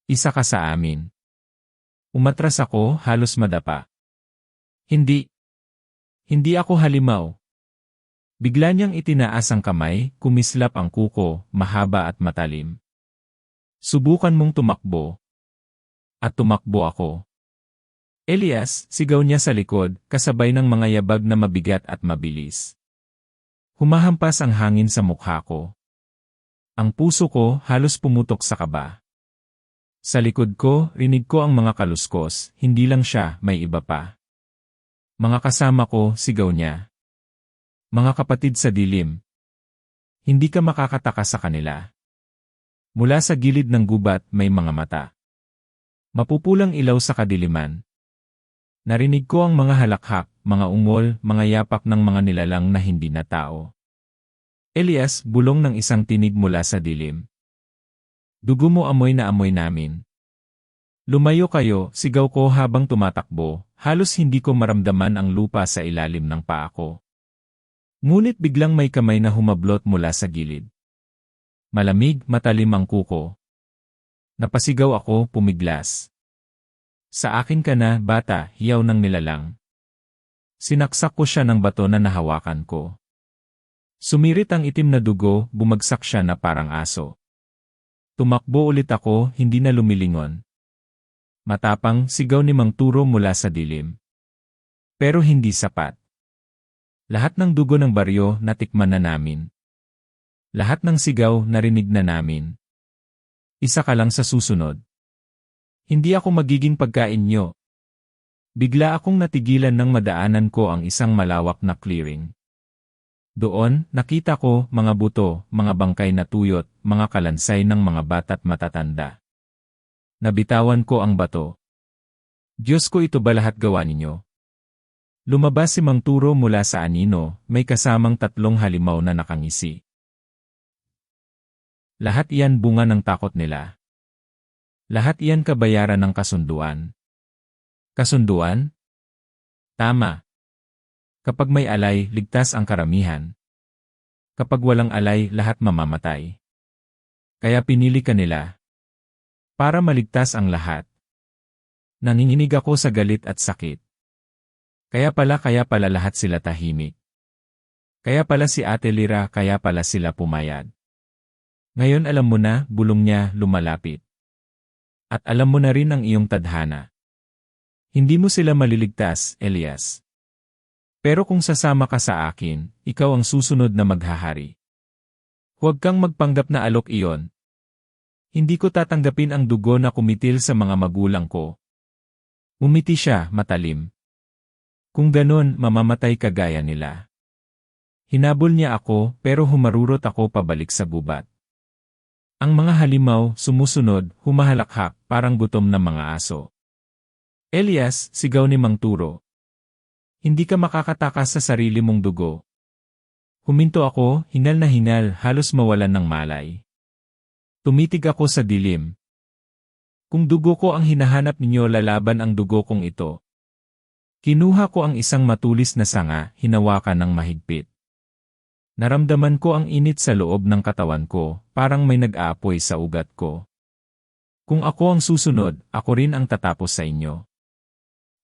Isa ka sa amin. Umatras ako, halos madapa. Hindi. Hindi ako halimaw. Bigla niyang itinaas ang kamay, kumislap ang kuko, mahaba at matalim. Subukan mong tumakbo. At tumakbo ako. Elias, sigaw niya sa likod, kasabay ng mga yabag na mabigat at mabilis. Humahampas ang hangin sa mukha ko. Ang puso ko halos pumutok sa kaba. Sa likod ko, rinig ko ang mga kaluskos, hindi lang siya, may iba pa. Mga kasama ko, sigaw niya. Mga kapatid sa dilim. Hindi ka makakataka sa kanila. Mula sa gilid ng gubat may mga mata. Mapupulang ilaw sa kadiliman. Narinig ko ang mga halakhak, mga ungol, mga yapak ng mga nilalang na hindi na tao. Elias, bulong ng isang tinig mula sa dilim. Dugo mo amoy na amoy namin. Lumayo kayo, sigaw ko habang tumatakbo, halos hindi ko maramdaman ang lupa sa ilalim ng paa ko. Ngunit biglang may kamay na humablot mula sa gilid. Malamig, matalim ang kuko. Napasigaw ako, pumiglas. Sa akin ka na, bata, hiyaw ng nilalang. Sinaksak ko siya ng bato na nahawakan ko. Sumirit ang itim na dugo, bumagsak siya na parang aso. Tumakbo ulit ako, hindi na lumilingon. Matapang, sigaw ni Mang Turo mula sa dilim. Pero hindi sapat. Lahat ng dugo ng baryo natikman na namin. Lahat ng sigaw narinig na namin. Isa ka lang sa susunod. Hindi ako magiging pagkain niyo. Bigla akong natigilan nang madaanan ko ang isang malawak na clearing. Doon, nakita ko, mga buto, mga bangkay na tuyot, mga kalansay ng mga bata't matatanda. Nabitawan ko ang bato. Diyos ko, ito ba lahat gawa ninyo? Lumabas si Mang Turo mula sa anino, may kasamang 3 halimaw na nakangisi. Lahat iyan bunga ng takot nila. Lahat iyan kabayaran ng kasunduan. Kasunduan? Tama. Kapag may alay, ligtas ang karamihan. Kapag walang alay, lahat mamamatay. Kaya pinili ka nila. Para maligtas ang lahat. Nanginginig ako sa galit at sakit. Kaya pala lahat sila tahimik. Kaya pala si Ate Lira, kaya pala sila pumayag. Ngayon alam mo na, bulong niya, lumalapit. At alam mo na rin ang iyong tadhana. Hindi mo sila maliligtas, Elias. Pero kung sasama ka sa akin, ikaw ang susunod na maghahari. Huwag kang magpanggap na alok iyon. Hindi ko tatanggapin ang dugo na kumitil sa mga magulang ko. Umiti siya, matalim. Kung ganon, mamamatay ka gaya nila. Hinabol niya ako, pero humarurot ako pabalik sa gubat. Ang mga halimaw, sumusunod, humahalakhak, parang gutom na mga aso. Elias, sigaw ni Mang Turo. Hindi ka makakatakas sa sarili mong dugo. Huminto ako, hingal na hingal, halos mawalan ng malay. Tumitig ako sa dilim. Kung dugo ko ang hinahanap ninyo, lalaban ang dugo kong ito. Kinuha ko ang isang matulis na sanga, hinawakan ng mahigpit. Naramdaman ko ang init sa loob ng katawan ko, parang may nag-aapoy sa ugat ko. Kung ako ang susunod, ako rin ang tatapos sa inyo.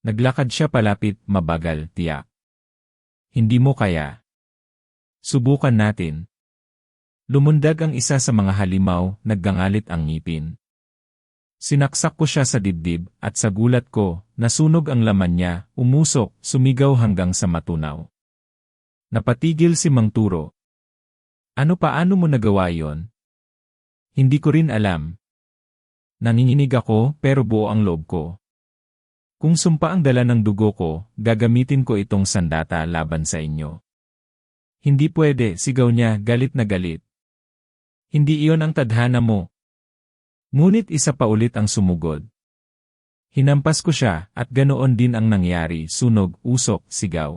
Naglakad siya palapit, mabagal, tiyak. Hindi mo kaya. Subukan natin. Lumundag ang isa sa mga halimaw, naggangalit ang ngipin. Sinaksak ko siya sa dibdib, at sa gulat ko, nasunog ang laman niya, umusok, sumigaw hanggang sa matunaw. Napatigil si Mang Turo. Paano mo nagawa yon? Hindi ko rin alam. Nanginginig ako, pero buo ang loob ko. Kung sumpa ang dala ng dugo ko, gagamitin ko itong sandata laban sa inyo. Hindi pwede, sigaw niya, galit na galit. Hindi iyon ang tadhana mo. Ngunit isa pa ulit ang sumugod. Hinampas ko siya, at ganoon din ang nangyari, sunog, usok, sigaw.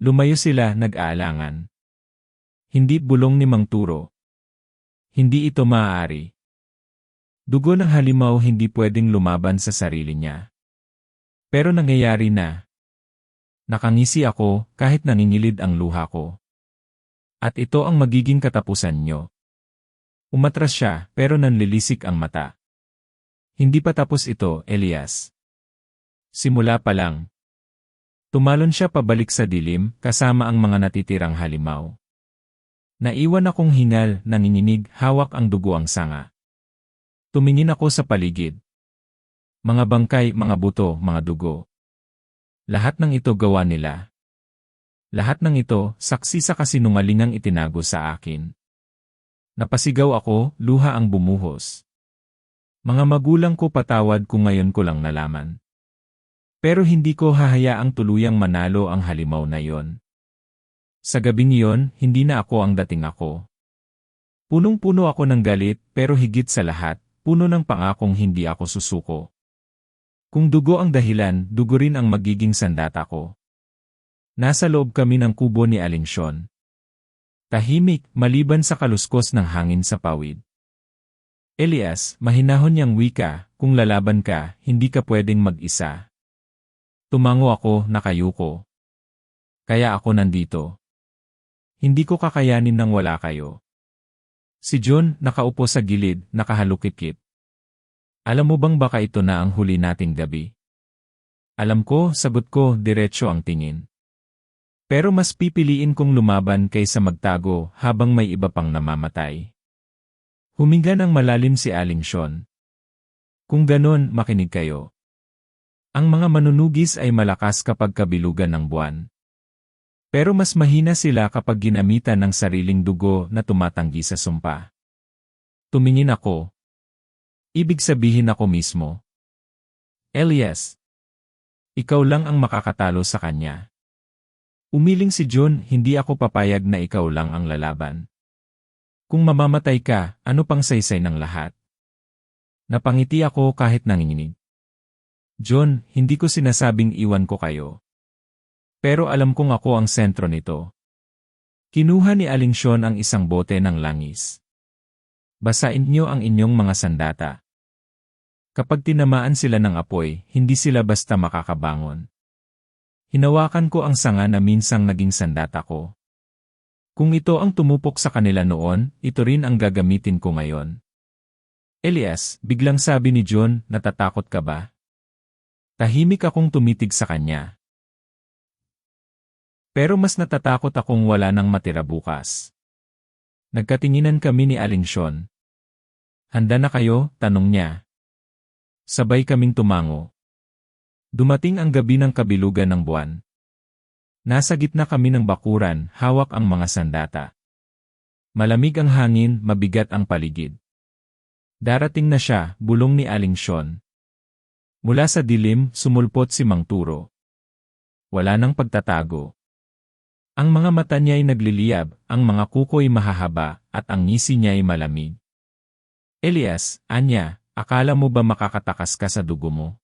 Lumayo sila, nag-aalangan. Hindi, bulong ni Mang Turo. Hindi ito maaari. Dugo ng halimaw hindi pwedeng lumaban sa sarili niya. Pero nangyayari na. Nakangisi ako, kahit nangingilid ang luha ko. At ito ang magiging katapusan nyo. Umatras siya, pero nanlilisik ang mata. Hindi pa tapos ito, Elias. Simula pa lang. Tumalon siya pabalik sa dilim, kasama ang mga natitirang halimaw. Naiwan akong hingal, nanginginig, hawak ang dugo ang sanga. Tumingin ako sa paligid. Mga bangkay, mga buto, mga dugo. Lahat ng ito gawa nila. Lahat ng ito, saksi sa kasinungalingang itinago sa akin. Napasigaw ako, luha ang bumuhos. Mga magulang ko, patawad kung ngayon ko lang nalaman. Pero hindi ko hahayaang tuluyang manalo ang halimaw na yon. Sa gabing iyon, hindi na ako ang dating ako. Punong-puno ako ng galit, pero higit sa lahat, puno ng pangakong hindi ako susuko. Kung dugo ang dahilan, dugo rin ang magiging sandata ko. Nasa loob kami ng kubo ni Aling Sean. Tahimik, maliban sa kaluskos ng hangin sa pawid. Elias, mahinahon niyang wika, kung lalaban ka, hindi ka pwedeng mag-isa. Tumango ako, nakayuko. Kaya ako nandito. Hindi ko kakayanin nang wala kayo. Si John, nakaupo sa gilid, nakahalukikit. Alam mo bang baka ito na ang huli nating gabi? Alam ko, sagot ko, diretso ang tingin. Pero mas pipiliin kong lumaban kaysa magtago habang may iba pang namamatay. Huminga ng malalim si Aling Sean. Kung ganon, makinig kayo. Ang mga manunugis ay malakas kapag kabilugan ng buwan. Pero mas mahina sila kapag ginamitan ng sariling dugo na tumatanggi sa sumpa. Tumingin ako. Ibig sabihin ako mismo. Elias, ikaw lang ang makakatalo sa kanya. Umiling si Jun, hindi ako papayag na ikaw lang ang lalaban. Kung mamamatay ka, ano pang saysay ng lahat? Napangiti ako kahit nanginginig. John, hindi ko sinasabing iwan ko kayo. Pero alam kong ako ang sentro nito. Kinuha ni Aling Sean ang isang bote ng langis. Basain niyo ang inyong mga sandata. Kapag tinamaan sila ng apoy, hindi sila basta makakabangon. Hinawakan ko ang sanga na minsang naging sandata ko. Kung ito ang tumupok sa kanila noon, ito rin ang gagamitin ko ngayon. Elias, biglang sabi ni John, natatakot ka ba? Tahimik akong tumitig sa kanya. Pero mas natatakot akong wala nang matira bukas. Nagkatinginan kami ni Aling Sean. Handa na kayo? Tanong niya. Sabay kaming tumango. Dumating ang gabi ng kabilugan ng buwan. Nasa gitna kami ng bakuran, hawak ang mga sandata. Malamig ang hangin, mabigat ang paligid. Darating na siya, bulong ni Aling Sean. Mula sa dilim, sumulpot si Mang Turo. Wala nang pagtatago. Ang mga mata niya'y nagliliyab, ang mga kuko'y mahahaba, at ang ngisi niya'y malamig. Elias, Anya, akala mo ba makakatakas ka sa dugo mo?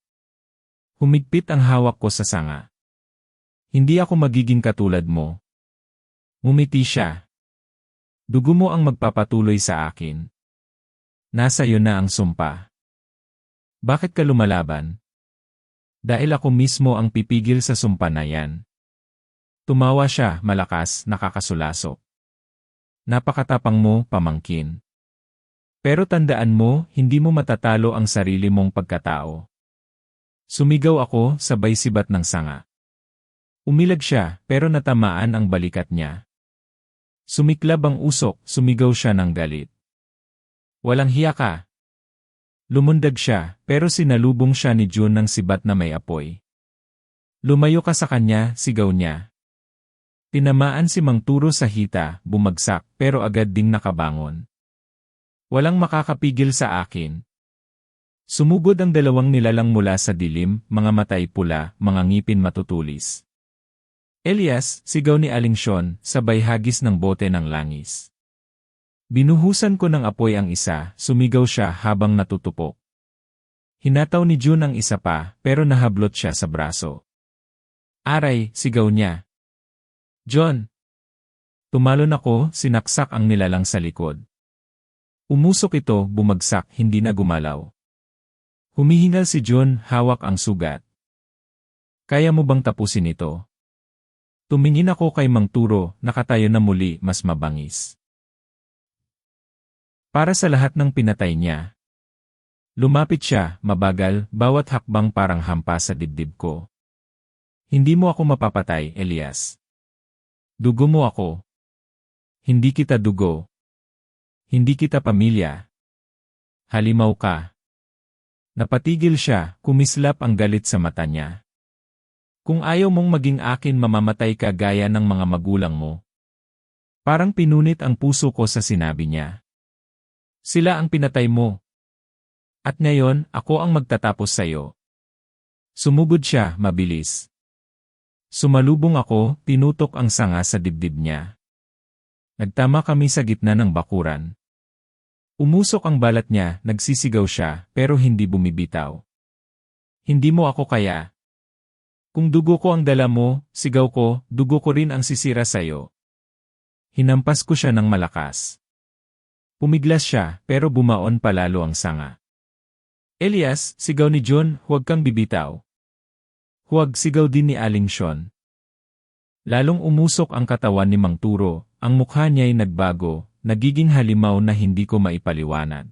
Humigpit ang hawak ko sa sanga. Hindi ako magiging katulad mo. Ngumiti siya. Dugo mo ang magpapatuloy sa akin. Nasa iyo na ang sumpa. Bakit ka lumalaban? Dahil ako mismo ang pipigil sa sumpa na yan. Tumawa siya, malakas, nakakasulasok. Napakatapang mo, pamangkin. Pero tandaan mo, hindi mo matatalo ang sarili mong pagkatao. Sumigaw ako, sabay sibat ng sanga. Umilag siya, pero natamaan ang balikat niya. Sumiklab ang usok, sumigaw siya ng galit. Walang hiya ka. Lumundag siya, pero sinalubong siya ni Jun ng sibat na may apoy. Lumayo ka sa kanya, sigaw niya. Tinamaan si Mang Turo sa hita, bumagsak, pero agad ding nakabangon. Walang makakapigil sa akin. Sumugod ang dalawang nilalang mula sa dilim, mga matay pula, mga ngipin matutulis. Elias, sigaw ni Aling Sean, sabay hagis ng bote ng langis. Binuhusan ko ng apoy ang isa, sumigaw siya habang natutupok. Hinataw ni Jun ang isa pa, pero nahablot siya sa braso. Aray, sigaw niya. John! Tumalon ako, sinaksak ang nilalang sa likod. Umusok ito, bumagsak, hindi na gumalaw. Humihingal si John, hawak ang sugat. Kaya mo bang tapusin ito? Tumingin ako kay Mang Turo, nakatayo na muli, mas mabangis. Para sa lahat ng pinatay niya. Lumapit siya, mabagal, bawat hakbang parang hampas sa dibdib ko. Hindi mo ako mapapatay, Elias. Dugo mo ako. Hindi kita dugo. Hindi kita pamilya. Halimaw ka. Napatigil siya, kumislap ang galit sa mata niya. Kung ayaw mong maging akin, mamamatay ka gaya ng mga magulang mo. Parang pinunit ang puso ko sa sinabi niya. Sila ang pinatay mo. At ngayon, ako ang magtatapos sa iyo. Sumugod siya, mabilis. Sumalubong ako, tinutok ang sanga sa dibdib niya. Nagtama kami sa gitna ng bakuran. Umusok ang balat niya, nagsisigaw siya, pero hindi bumibitaw. Hindi mo ako kaya. Kung dugo ko ang dala mo, sigaw ko, dugo ko rin ang sisira sa'yo. Hinampas ko siya ng malakas. Pumiglas siya, pero bumaon palalo ang sanga. Elias, sigaw ni John, huwag kang bibitaw. Huwag, sigaw din ni Aling Sean. Lalong umusok ang katawan ni Mang Turo, ang mukha niya'y nagbago, nagiging halimaw na hindi ko maipaliwanag.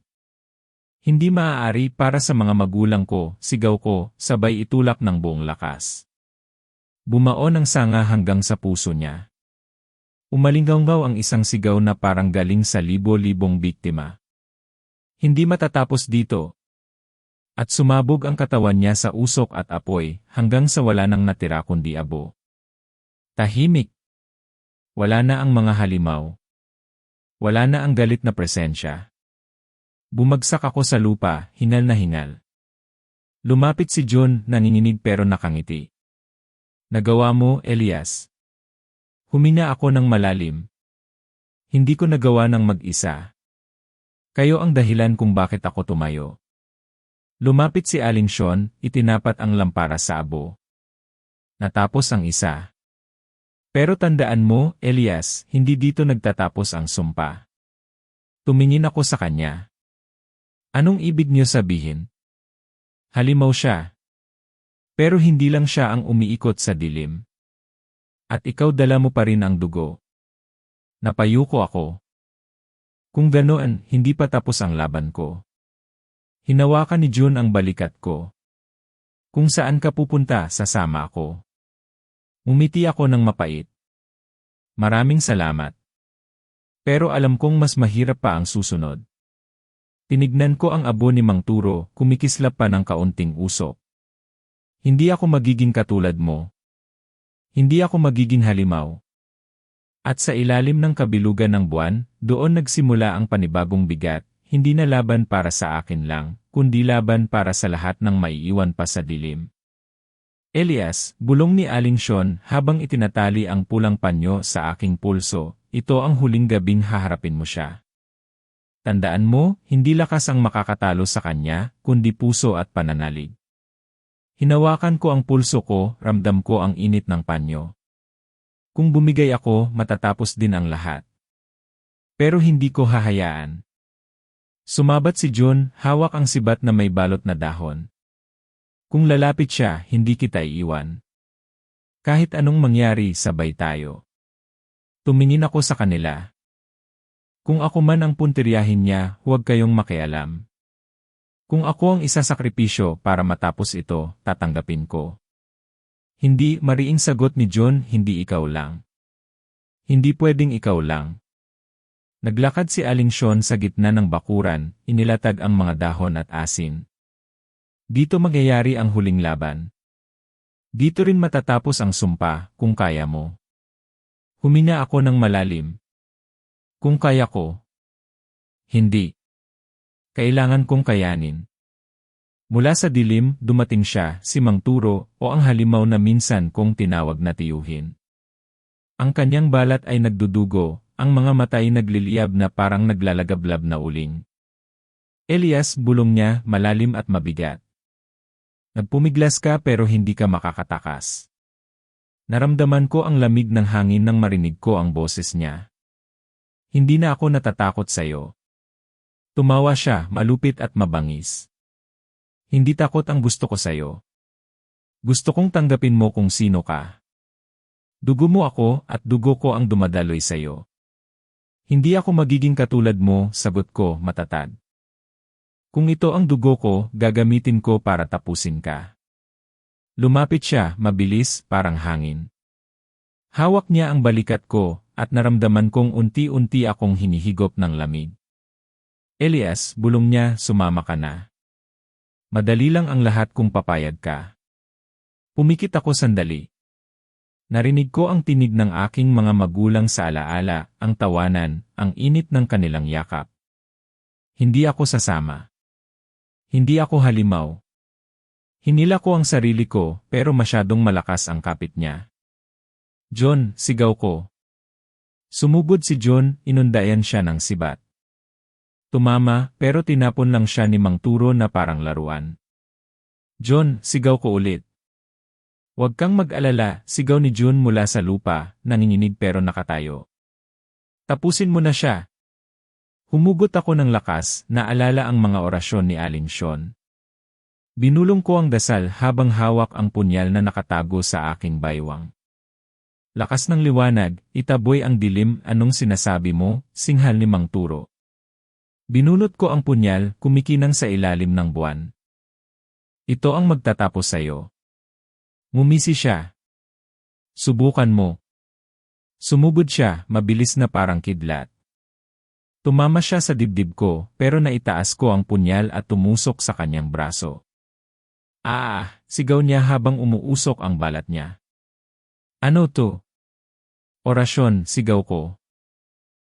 Hindi maaari para sa mga magulang ko, sigaw ko, sabay itulak ng buong lakas. Bumaon ang sanga hanggang sa puso niya. Umalinggaw ang isang sigaw na parang galing sa libo-libong biktima. Hindi matatapos dito. At sumabog ang katawan niya sa usok at apoy, hanggang sa wala nang natira kundi abo. Tahimik. Wala na ang mga halimaw. Wala na ang galit na presensya. Bumagsak ako sa lupa, hingal na hingal. Lumapit si John, nanginginig pero nakangiti. Nagawa mo, Elias. Huminga ako ng malalim. Hindi ko nagawa ng mag-isa. Kayo ang dahilan kung bakit ako tumayo. Lumapit si Aling Sean, itinapat ang lampara sa abo. Natapos ang isa. Pero tandaan mo, Elias, hindi dito nagtatapos ang sumpa. Tumingin ako sa kanya. Anong ibig niyo sabihin? Halimaw siya. Pero hindi lang siya ang umiikot sa dilim. At ikaw dala mo pa rin ang dugo. Napayuko ako. Kung ganoon, hindi pa tapos ang laban ko. Hinawakan ni June ang balikat ko. Kung saan ka pupunta, sasama ako. Umiti ako ng mapait. Maraming salamat. Pero alam kong mas mahirap pa ang susunod. Tinignan ko ang abo ni Mang Turo, kumikislap pa ng kaunting usok. Hindi ako magiging katulad mo. Hindi ako magiging halimaw. At sa ilalim ng kabilugan ng buwan, doon nagsimula ang panibagong bigat, hindi na laban para sa akin lang, kundi laban para sa lahat ng maiiwan pa sa dilim. Elias, bulong ni Aling Sean habang itinatali ang pulang panyo sa aking pulso, ito ang huling gabing haharapin mo siya. Tandaan mo, hindi lakas ang makakatalo sa kanya, kundi puso at pananalig. Hinawakan ko ang pulso ko, ramdam ko ang init ng panyo. Kung bumigay ako, matatapos din ang lahat. Pero hindi ko hahayaan. Sumabat si June, hawak ang sibat na may balot na dahon. Kung lalapit siya, hindi kita iiwan. Kahit anong mangyari, sabay tayo. Tumingin ako sa kanila. Kung ako man ang puntiryahin niya, huwag kayong makialam. Kung ako ang isasakripisyo para matapos ito, tatanggapin ko. Hindi, mariing sagot ni John, hindi ikaw lang. Hindi pwedeng ikaw lang. Naglakad si Aling Sean sa gitna ng bakuran, inilatag ang mga dahon at asin. Dito magyayari ang huling laban. Dito rin matatapos ang sumpa, kung kaya mo. Huminga ako ng malalim. Kung kaya ko. Hindi. Kailangan kong kayanin. Mula sa dilim, dumating siya, si Mang Turo, o ang halimaw na minsan kong tinawag na tiyuhin. Ang kanyang balat ay nagdudugo, ang mga mata ay nagliliyab na parang naglalagablab na uling. Elias, bulong niya, malalim at mabigat. Nagpumiglas ka pero hindi ka makakatakas. Naramdaman ko ang lamig ng hangin nang marinig ko ang boses niya. Hindi na ako natatakot sa'yo. Tumawa siya, malupit at mabangis. Hindi takot ang gusto ko sa'yo. Gusto kong tanggapin mo kung sino ka. Dugo mo ako at dugo ko ang dumadaloy sa'yo. Hindi ako magiging katulad mo, sagot ko, matatag. Kung ito ang dugo ko, gagamitin ko para tapusin ka. Lumapit siya, mabilis, parang hangin. Hawak niya ang balikat ko, at naramdaman kong unti-unti akong hinihigop ng lamig. Elias, bulong niya, sumama ka na. Madali lang ang lahat kung papayag ka. Pumikit ako sandali. Narinig ko ang tinig ng aking mga magulang sa alaala, ang tawanan, ang init ng kanilang yakap. Hindi ako sasama. Hindi ako halimaw. Hinila ko ang sarili ko, pero masyadong malakas ang kapit niya. John, sigaw ko. Sumugod si John, inundayan siya ng sibat. Tumama, pero tinapon lang siya ni Mang Turo na parang laruan. John, sigaw ko ulit. Huwag kang mag-alala, sigaw ni June mula sa lupa, nanginginig pero nakatayo. Tapusin mo na siya. Humugot ako ng lakas, naalala ang mga orasyon ni Aling Sean. Binulong ko ang dasal habang hawak ang punyal na nakatago sa aking baywang. Lakas ng liwanag, itaboy ang dilim, anong sinasabi mo, singhal ni Mang Turo. Binulot ko ang punyal, kumikinang sa ilalim ng buwan. Ito ang magtatapos sa'yo. Ngumisi siya. Subukan mo. Sumugod siya, mabilis na parang kidlat. Tumama siya sa dibdib ko, pero naitaas ko ang punyal at tumusok sa kanyang braso. Sigaw niya habang umuusok ang balat niya. Ano to? Orasyon, sigaw ko.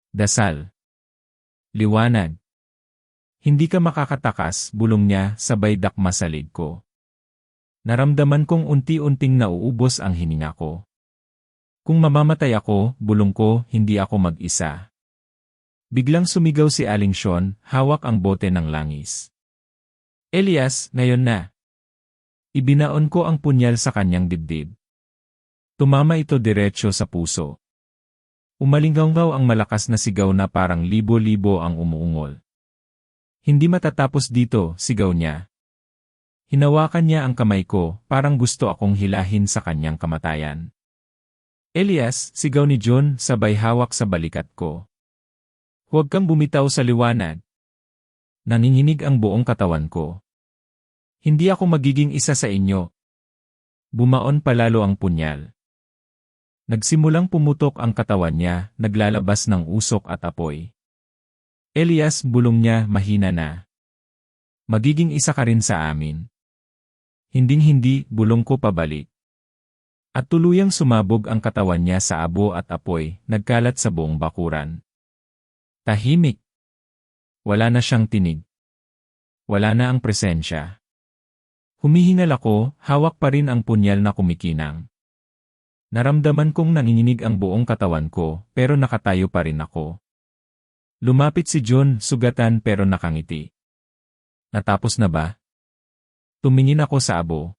Dasal. Liwanag. Hindi ka makakatakas, bulong niya, sabay dakma sa lig ko. Naramdaman kong unti-unting nauubos ang hininga ko. Kung mamamatay ako, bulong ko, hindi ako mag-isa. Biglang sumigaw si Aling Sean, hawak ang bote ng langis. Elias, ngayon na. Ibinaon ko ang punyal sa kanyang dibdib. Tumama ito diretsyo sa puso. Umalinggaw ang malakas na sigaw na parang libo-libo ang umuungol. Hindi matatapos dito, sigaw niya. Hinawakan niya ang kamay ko, parang gusto akong hilahin sa kanyang kamatayan. Elias, sigaw ni John, sabay hawak sa balikat ko. Huwag kang bumitaw sa liwanag. Nanginginig ang buong katawan ko. Hindi ako magiging isa sa inyo. Bumaon palalo ang punyal. Nagsimulang pumutok ang katawan niya, naglalabas ng usok at apoy. Elias, bulong niya, mahina na. Magiging isa ka rin sa amin. Hinding-hindi, bulong ko pabalik. At tuluyang sumabog ang katawan niya sa abo at apoy, nagkalat sa buong bakuran. Tahimik. Wala na siyang tinig. Wala na ang presensya. Humihingal ako, hawak pa rin ang punyal na kumikinang. Naramdaman kong nanginginig ang buong katawan ko, pero nakatayo pa rin ako. Lumapit si John, sugatan pero nakangiti. Natapos na ba? Tumingin ako sa abo.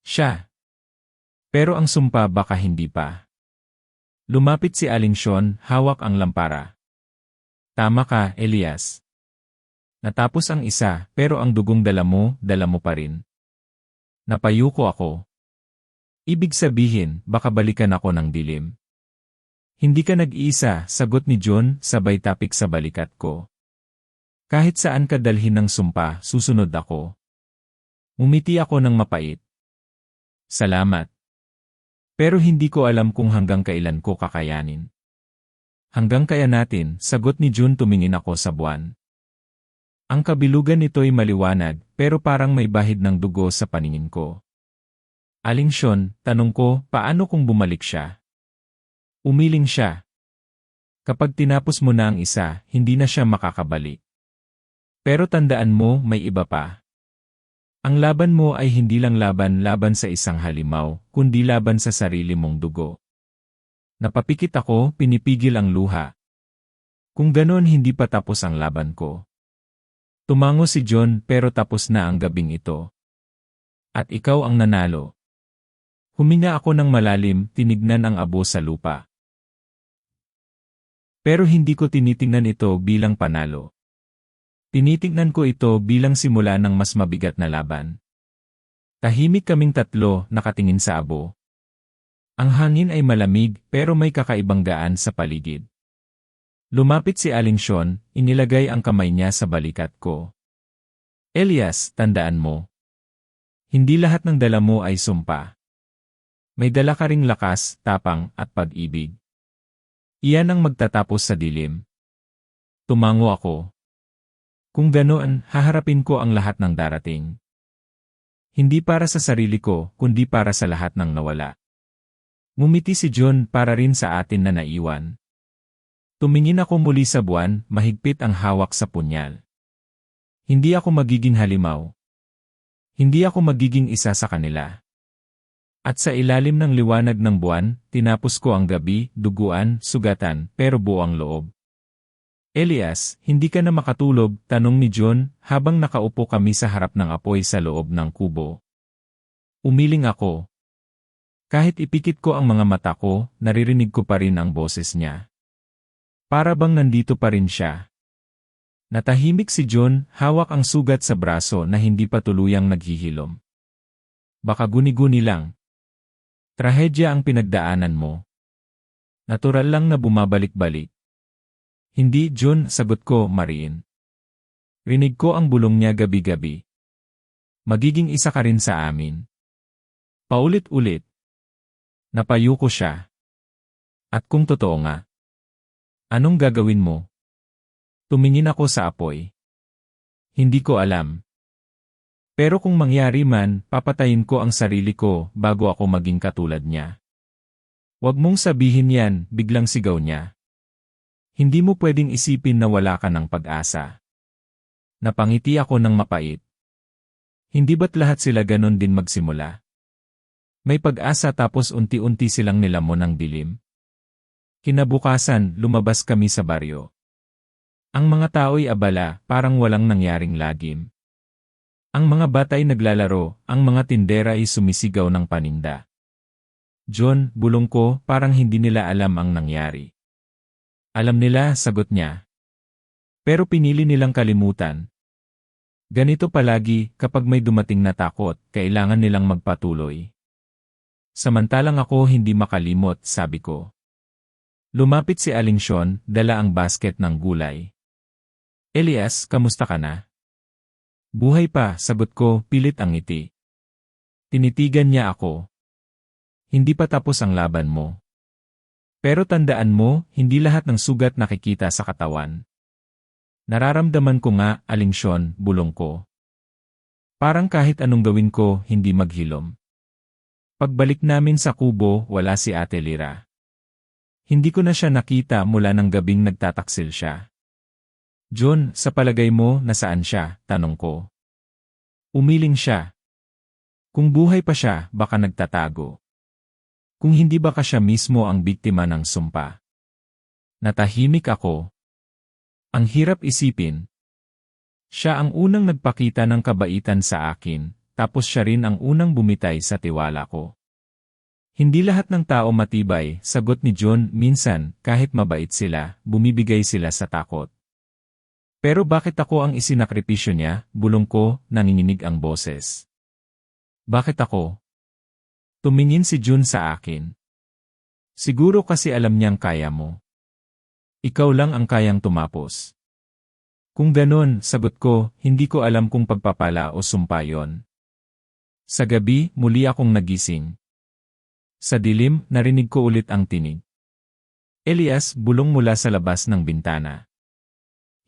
Siya. Pero ang sumpa baka hindi pa. Lumapit si Aling Sean, hawak ang lampara. Tama ka, Elias. Natapos ang isa, pero ang dugong dala mo pa rin. Napayuko ako. Ibig sabihin, baka balikan ako ng dilim. Hindi ka nag-iisa, sagot ni John, sabay tapik sa balikat ko. Kahit saan ka dalhin ng sumpa, susunod ako. Umiti ako ng mapait. Salamat. Pero hindi ko alam kung hanggang kailan ko kakayanin. Hanggang kaya natin, sagot ni John, tumingin ako sa buwan. Ang kabilugan nito'y maliwanag, pero parang may bahid ng dugo sa paningin ko. Aling Sean, tanong ko, paano kung bumalik siya? Umiling siya. Kapag tinapos mo na ang isa, hindi na siya makakabalik. Pero tandaan mo, may iba pa. Ang laban mo ay hindi lang laban sa isang halimaw, kundi laban sa sarili mong dugo. Napapikit ako, pinipigil ang luha. Kung ganon hindi pa tapos ang laban ko. Tumango si John, pero tapos na ang gabing ito. At ikaw ang nanalo. Huminga ako ng malalim, tinignan ang abo sa lupa. Pero hindi ko tinitingnan ito bilang panalo. Tinitingnan ko ito bilang simula ng mas mabigat na laban. Tahimik kaming tatlo, nakatingin sa abo. Ang hangin ay malamig, pero may kakaibang gaan sa paligid. Lumapit si Aling Sean, inilagay ang kamay niya sa balikat ko. Elias, tandaan mo. Hindi lahat ng dala mo ay sumpa. May dala ka ring lakas, tapang, at pag-ibig. Iyan ang magtatapos sa dilim. Tumango ako. Kung ganoon, haharapin ko ang lahat ng darating. Hindi para sa sarili ko, kundi para sa lahat ng nawala. Ngumiti si John para rin sa atin na naiwan. Tumingin ako muli sa buwan, mahigpit ang hawak sa punyal. Hindi ako magiging halimaw. Hindi ako magiging isa sa kanila. At sa ilalim ng liwanag ng buwan, tinapos ko ang gabi, duguan, sugatan, pero buo ang loob. Elias, hindi ka na makatulog, tanong ni John, habang nakaupo kami sa harap ng apoy sa loob ng kubo. Umiling ako. Kahit ipikit ko ang mga mata ko, naririnig ko pa rin ang boses niya. Para bang nandito pa rin siya. Natahimik si John, hawak ang sugat sa braso na hindi pa tuluyang naghihilom. Baka guni-guni lang. Trahedya ang pinagdaanan mo. Natural lang na bumabalik-balik. Hindi, John, sagot ko, Mariin. Rinig ko ang bulong niya gabi-gabi. Magiging isa ka rin sa amin. Paulit-ulit. Napayuko siya. At kung totoo nga, anong gagawin mo? Tumingin ako sa apoy. Hindi ko alam. Pero kung mangyari man, papatayin ko ang sarili ko bago ako maging katulad niya. Huwag mong sabihin yan, biglang sigaw niya. Hindi mo pwedeng isipin na wala ka ng pag-asa. Napangiti ako ng mapait. Hindi ba't lahat sila ganon din magsimula? May pag-asa tapos unti-unti silang nilamon ng dilim. Kinabukasan, lumabas kami sa baryo. Ang mga tao'y abala, parang walang nangyaring lagim. Ang mga bata'y naglalaro, ang mga tindera ay sumisigaw ng paninda. John, bulong ko, parang hindi nila alam ang nangyari. Alam nila, sagot niya. Pero pinili nilang kalimutan. Ganito palagi, kapag may dumating na takot, kailangan nilang magpatuloy. Samantalang ako hindi makalimot, sabi ko. Lumapit si Aling Sean, dala ang basket ng gulay. Elias, kamusta ka na? Buhay pa, sagot ko, pilit ang ngiti. Tinitigan niya ako. Hindi pa tapos ang laban mo. Pero tandaan mo, hindi lahat ng sugat nakikita sa katawan. Nararamdaman ko nga, Aling Sean, bulong ko. Parang kahit anong gawin ko, hindi maghilom. Pagbalik namin sa kubo, wala si Ate Lira. Hindi ko na siya nakita mula ng gabing nagtataksil siya. John, sa palagay mo, nasaan siya? Tanong ko. Umiling siya. Kung buhay pa siya, baka nagtatago. Kung hindi baka siya mismo ang biktima ng sumpa. Natahimik ako. Ang hirap isipin. Siya ang unang nagpakita ng kabaitan sa akin, tapos siya rin ang unang bumitay sa tiwala ko. Hindi lahat ng tao matibay, sagot ni John, minsan, kahit mabait sila, bumibigay sila sa takot. Pero bakit ako ang isinakripisyo niya, bulong ko, nanginginig ang boses. Bakit ako? Tumingin si Jun sa akin. Siguro kasi alam niyang kaya mo. Ikaw lang ang kayang tumapos. Kung ganon, sagot ko, hindi ko alam kung pagpapala o sumpa yon. Sa gabi, muli akong nagising. Sa dilim, narinig ko ulit ang tinig. Elias, bulong mula sa labas ng bintana.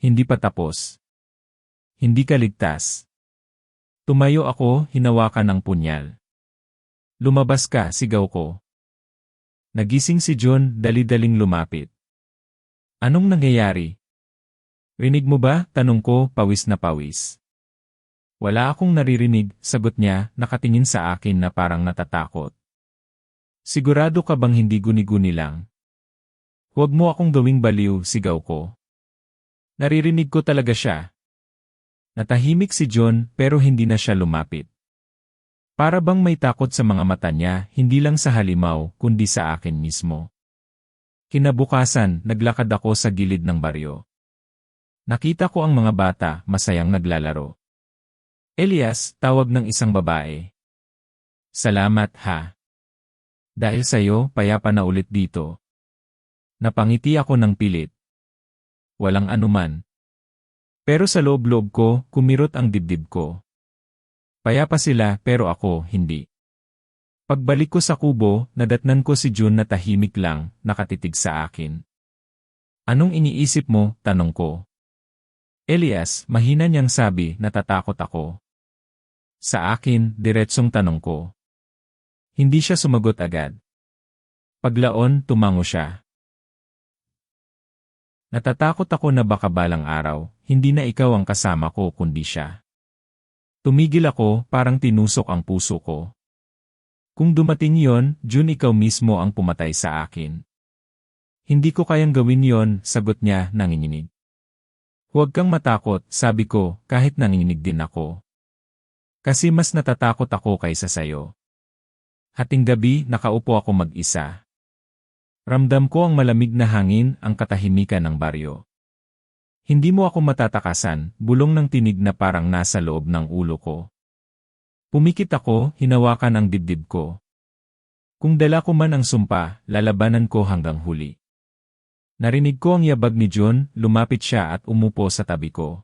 Hindi pa tapos. Hindi ka ligtas. Tumayo ako, hinawakan ng punyal. Lumabas ka, sigaw ko. Nagising si John, dali-daling lumapit. Anong nangyayari? Rinig mo ba? Tanong ko, pawis na pawis. Wala akong naririnig, sagot niya, nakatingin sa akin na parang natatakot. Sigurado ka bang hindi guni-guni lang? Huwag mo akong gawing baliw, sigaw ko. Naririnig ko talaga siya. Natahimik si John pero hindi na siya lumapit. Para bang may takot sa mga mata niya, hindi lang sa halimaw, kundi sa akin mismo. Kinabukasan, naglakad ako sa gilid ng baryo. Nakita ko ang mga bata, masayang naglalaro. Elias, tawag ng isang babae. Salamat ha. Dahil sa'yo, payapa na ulit dito. Napangiti ako ng pilit. Walang anuman. Pero sa loob-loob ko, kumirot ang dibdib ko. Payapa sila pero ako, hindi. Pagbalik ko sa kubo, nadatnan ko si Jun na tahimik lang, nakatitig sa akin. Anong iniisip mo? Tanong ko. Elias, mahina niyang sabi, natatakot ako. Sa akin, diretsong tanong ko. Hindi siya sumagot agad. Paglaon, tumango siya. Natatakot ako na baka balang araw, hindi na ikaw ang kasama ko kundi siya. Tumigil ako, parang tinusok ang puso ko. Kung dumating yon, Jun, ikaw mismo ang pumatay sa akin. Hindi ko kayang gawin yon, sagot niya, nanginginig. Huwag kang matakot, sabi ko, kahit nanginginig din ako. Kasi mas natatakot ako kaysa sayo. Hating gabi, nakaupo ako mag-isa. Ramdam ko ang malamig na hangin, ang katahimikan ng baryo. Hindi mo ako matatakasan, bulong ng tinig na parang nasa loob ng ulo ko. Pumikit ako, hinawakan ang dibdib ko. Kung dala ko man ang sumpa, lalabanan ko hanggang huli. Narinig ko ang yabag ni John, lumapit siya at umupo sa tabi ko.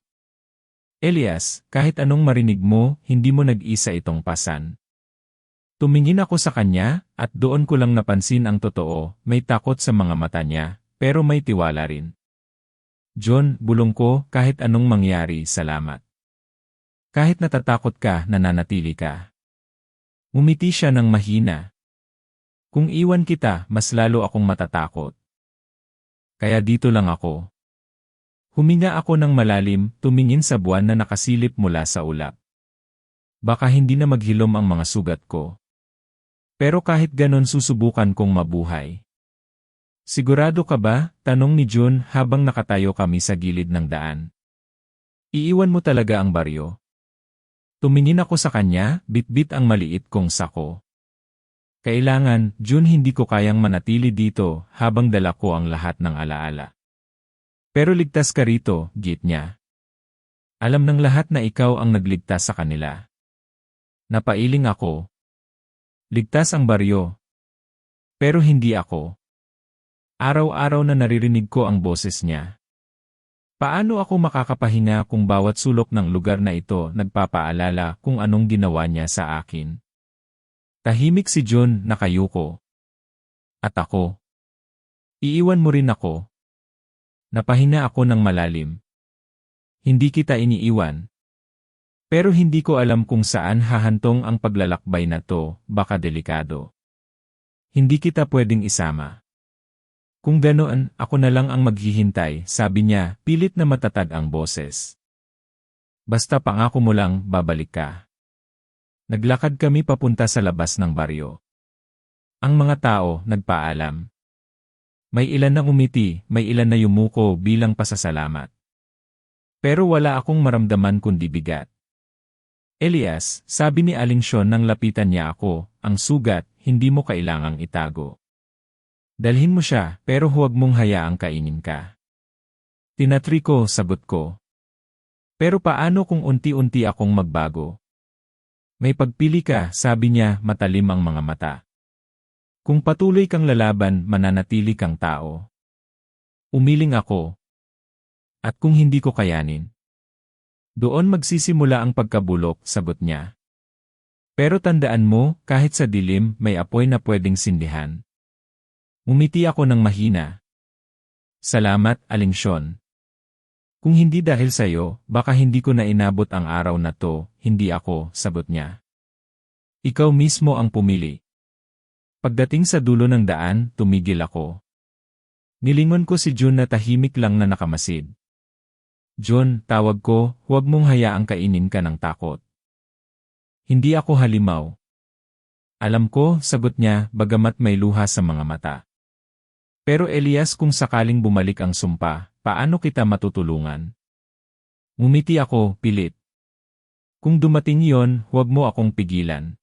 Elias, kahit anong marinig mo, hindi mo nag-isa itong pasan. Tumingin ako sa kanya, at doon ko lang napansin ang totoo, may takot sa mga mata niya, pero may tiwala rin. John, bulong ko, kahit anong mangyari, salamat. Kahit natatakot ka, nananatili ka. Umiti siya ng mahina. Kung iwan kita, mas lalo akong matatakot. Kaya dito lang ako. Huminga ako ng malalim, tumingin sa buwan na nakasilip mula sa ulap. Baka hindi na maghilom ang mga sugat ko. Pero kahit ganon susubukan kong mabuhay. Sigurado ka ba? Tanong ni June habang nakatayo kami sa gilid ng daan. Iiwan mo talaga ang baryo? Tumingin ako sa kanya, bitbit ang maliit kong sako. Kailangan, June, hindi ko kayang manatili dito habang dala ko ang lahat ng alaala. Pero ligtas ka rito, git niya. Alam ng lahat na ikaw ang nagligtas sa kanila. Napailing ako. Ligtas ang baryo. Pero hindi ako. Araw-araw na naririnig ko ang boses niya. Paano ako makakapahinga kung bawat sulok ng lugar na ito nagpapaalala kung anong ginawa niya sa akin? Tahimik si John, nakayuko. At ako. Iiwan mo rin ako. Napahinga ako ng malalim. Hindi kita iniiwan. Pero hindi ko alam kung saan hahantong ang paglalakbay na to, baka delikado. Hindi kita pwedeng isama. Kung ganoon, ako na lang ang maghihintay, sabi niya, pilit na matatag ang boses. Basta pangako mo lang, babalik ka. Naglakad kami papunta sa labas ng baryo. Ang mga tao, nagpaalam. May ilan na umiti, may ilan na yumuko bilang pasasalamat. Pero wala akong maramdaman kundi bigat. Elias, sabi ni Aling Sean nang lapitan niya ako, ang sugat, hindi mo kailangang itago. Dalhin mo siya, pero huwag mong hayaang kainin ka. Tinatry ko, sagot ko. Pero paano kung unti-unti akong magbago? May pagpili ka, sabi niya, matalim ang mga mata. Kung patuloy kang lalaban, mananatili kang tao. Umiling ako. At kung hindi ko kayanin, doon magsisimula ang pagkabulok, sagot niya. Pero tandaan mo, kahit sa dilim, may apoy na pwedeng sindihan. Umiti ako ng mahina. Salamat, Aling Sean. Kung hindi dahil sa'yo, baka hindi ko na inabot ang araw na to, hindi ako, sagot niya. Ikaw mismo ang pumili. Pagdating sa dulo ng daan, tumigil ako. Nilingon ko si June na tahimik lang na nakamasid. John, tawag ko, huwag mong hayaang kainin ka ng takot. Hindi ako halimaw. Alam ko, sagot niya, bagamat may luha sa mga mata. Pero Elias, kung sakaling bumalik ang sumpa, paano kita matutulungan? Ngumiti ako, pilit. Kung dumating yon, huwag mo akong pigilan.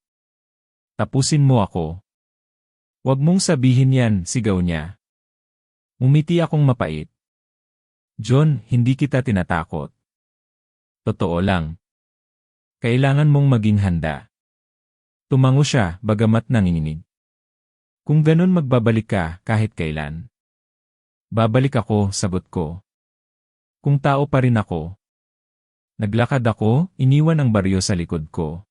Tapusin mo ako. Huwag mong sabihin yan, sigaw niya. Ngumiti akong mapait. John, hindi kita tinatakot. Totoo lang. Kailangan mong maging handa. Tumango siya, bagamat nanginginig. Kung ganun magbabalik ka, kahit kailan. Babalik ako, sagot ko. Kung tao pa rin ako. Naglakad ako, iniwan ang baryo sa likod ko.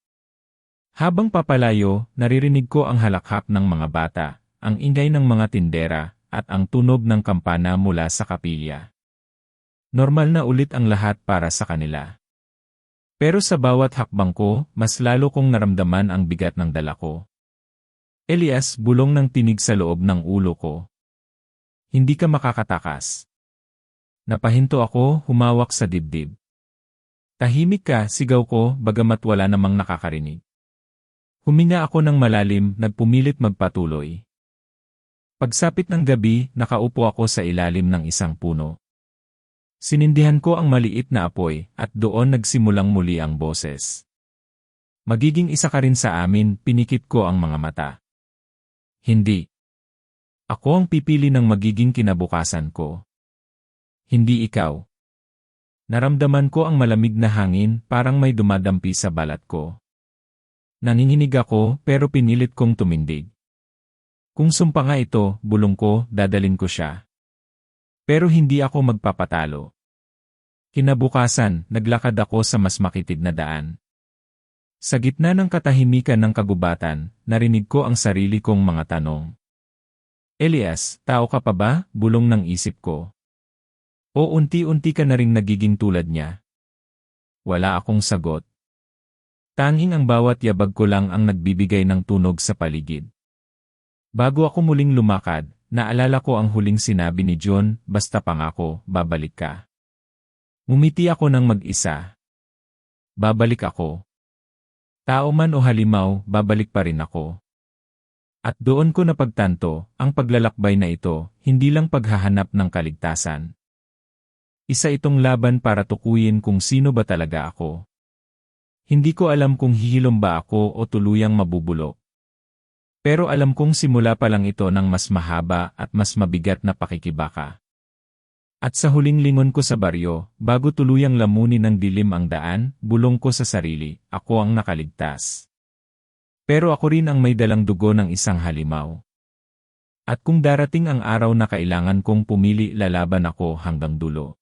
Habang papalayo, naririnig ko ang halakhak ng mga bata, ang ingay ng mga tindera, at ang tunog ng kampana mula sa kapilya. Normal na ulit ang lahat para sa kanila. Pero sa bawat hakbang ko, mas lalo kong naramdaman ang bigat ng dala ko. Elias, bulong ng tinig sa loob ng ulo ko. Hindi ka makakatakas. Napahinto ako, humawak sa dibdib. Tahimik ka, sigaw ko, bagamat wala namang nakakarinig. Huminga ako ng malalim, nagpumilit magpatuloy. Pagsapit ng gabi, nakaupo ako sa ilalim ng isang puno. Sinindihan ko ang maliit na apoy, at doon nagsimulang muli ang boses. Magiging isa ka rin sa amin, pinikit ko ang mga mata. Hindi. Ako ang pipili ng magiging kinabukasan ko. Hindi ikaw. Naramdaman ko ang malamig na hangin, parang may dumadampi sa balat ko. Nanginginig ako, pero pinilit kong tumindig. Kung sumpa nga ito, bulong ko, dadalin ko siya. Pero hindi ako magpapatalo. Kinabukasan, naglakad ako sa mas makitid na daan. Sa gitna ng katahimikan ng kagubatan, narinig ko ang sarili kong mga tanong. Elias, tao ka pa ba? Bulong ng isip ko. O unti-unti ka na ring nagiging tulad niya? Wala akong sagot. Tanging ang bawat yabag ko lang ang nagbibigay ng tunog sa paligid. Bago ako muling lumakad, naalala ko ang huling sinabi ni John, basta pangako, babalik ka. Ngumiti ako ng mag-isa. Babalik ako. Tao man o halimaw, babalik pa rin ako. At doon ko napagtanto, ang paglalakbay na ito, hindi lang paghahanap ng kaligtasan. Isa itong laban para tukuyin kung sino ba talaga ako. Hindi ko alam kung hihilom ba ako o tuluyang mabubulok. Pero alam kong simula pa lang ito ng mas mahaba at mas mabigat na pakikibaka. At sa huling lingon ko sa baryo, bago tuluyang lamunin ng dilim ang daan, bulong ko sa sarili, ako ang nakaligtas. Pero ako rin ang may dalang dugo ng isang halimaw. At kung darating ang araw na kailangan kong pumili, lalaban ako hanggang dulo.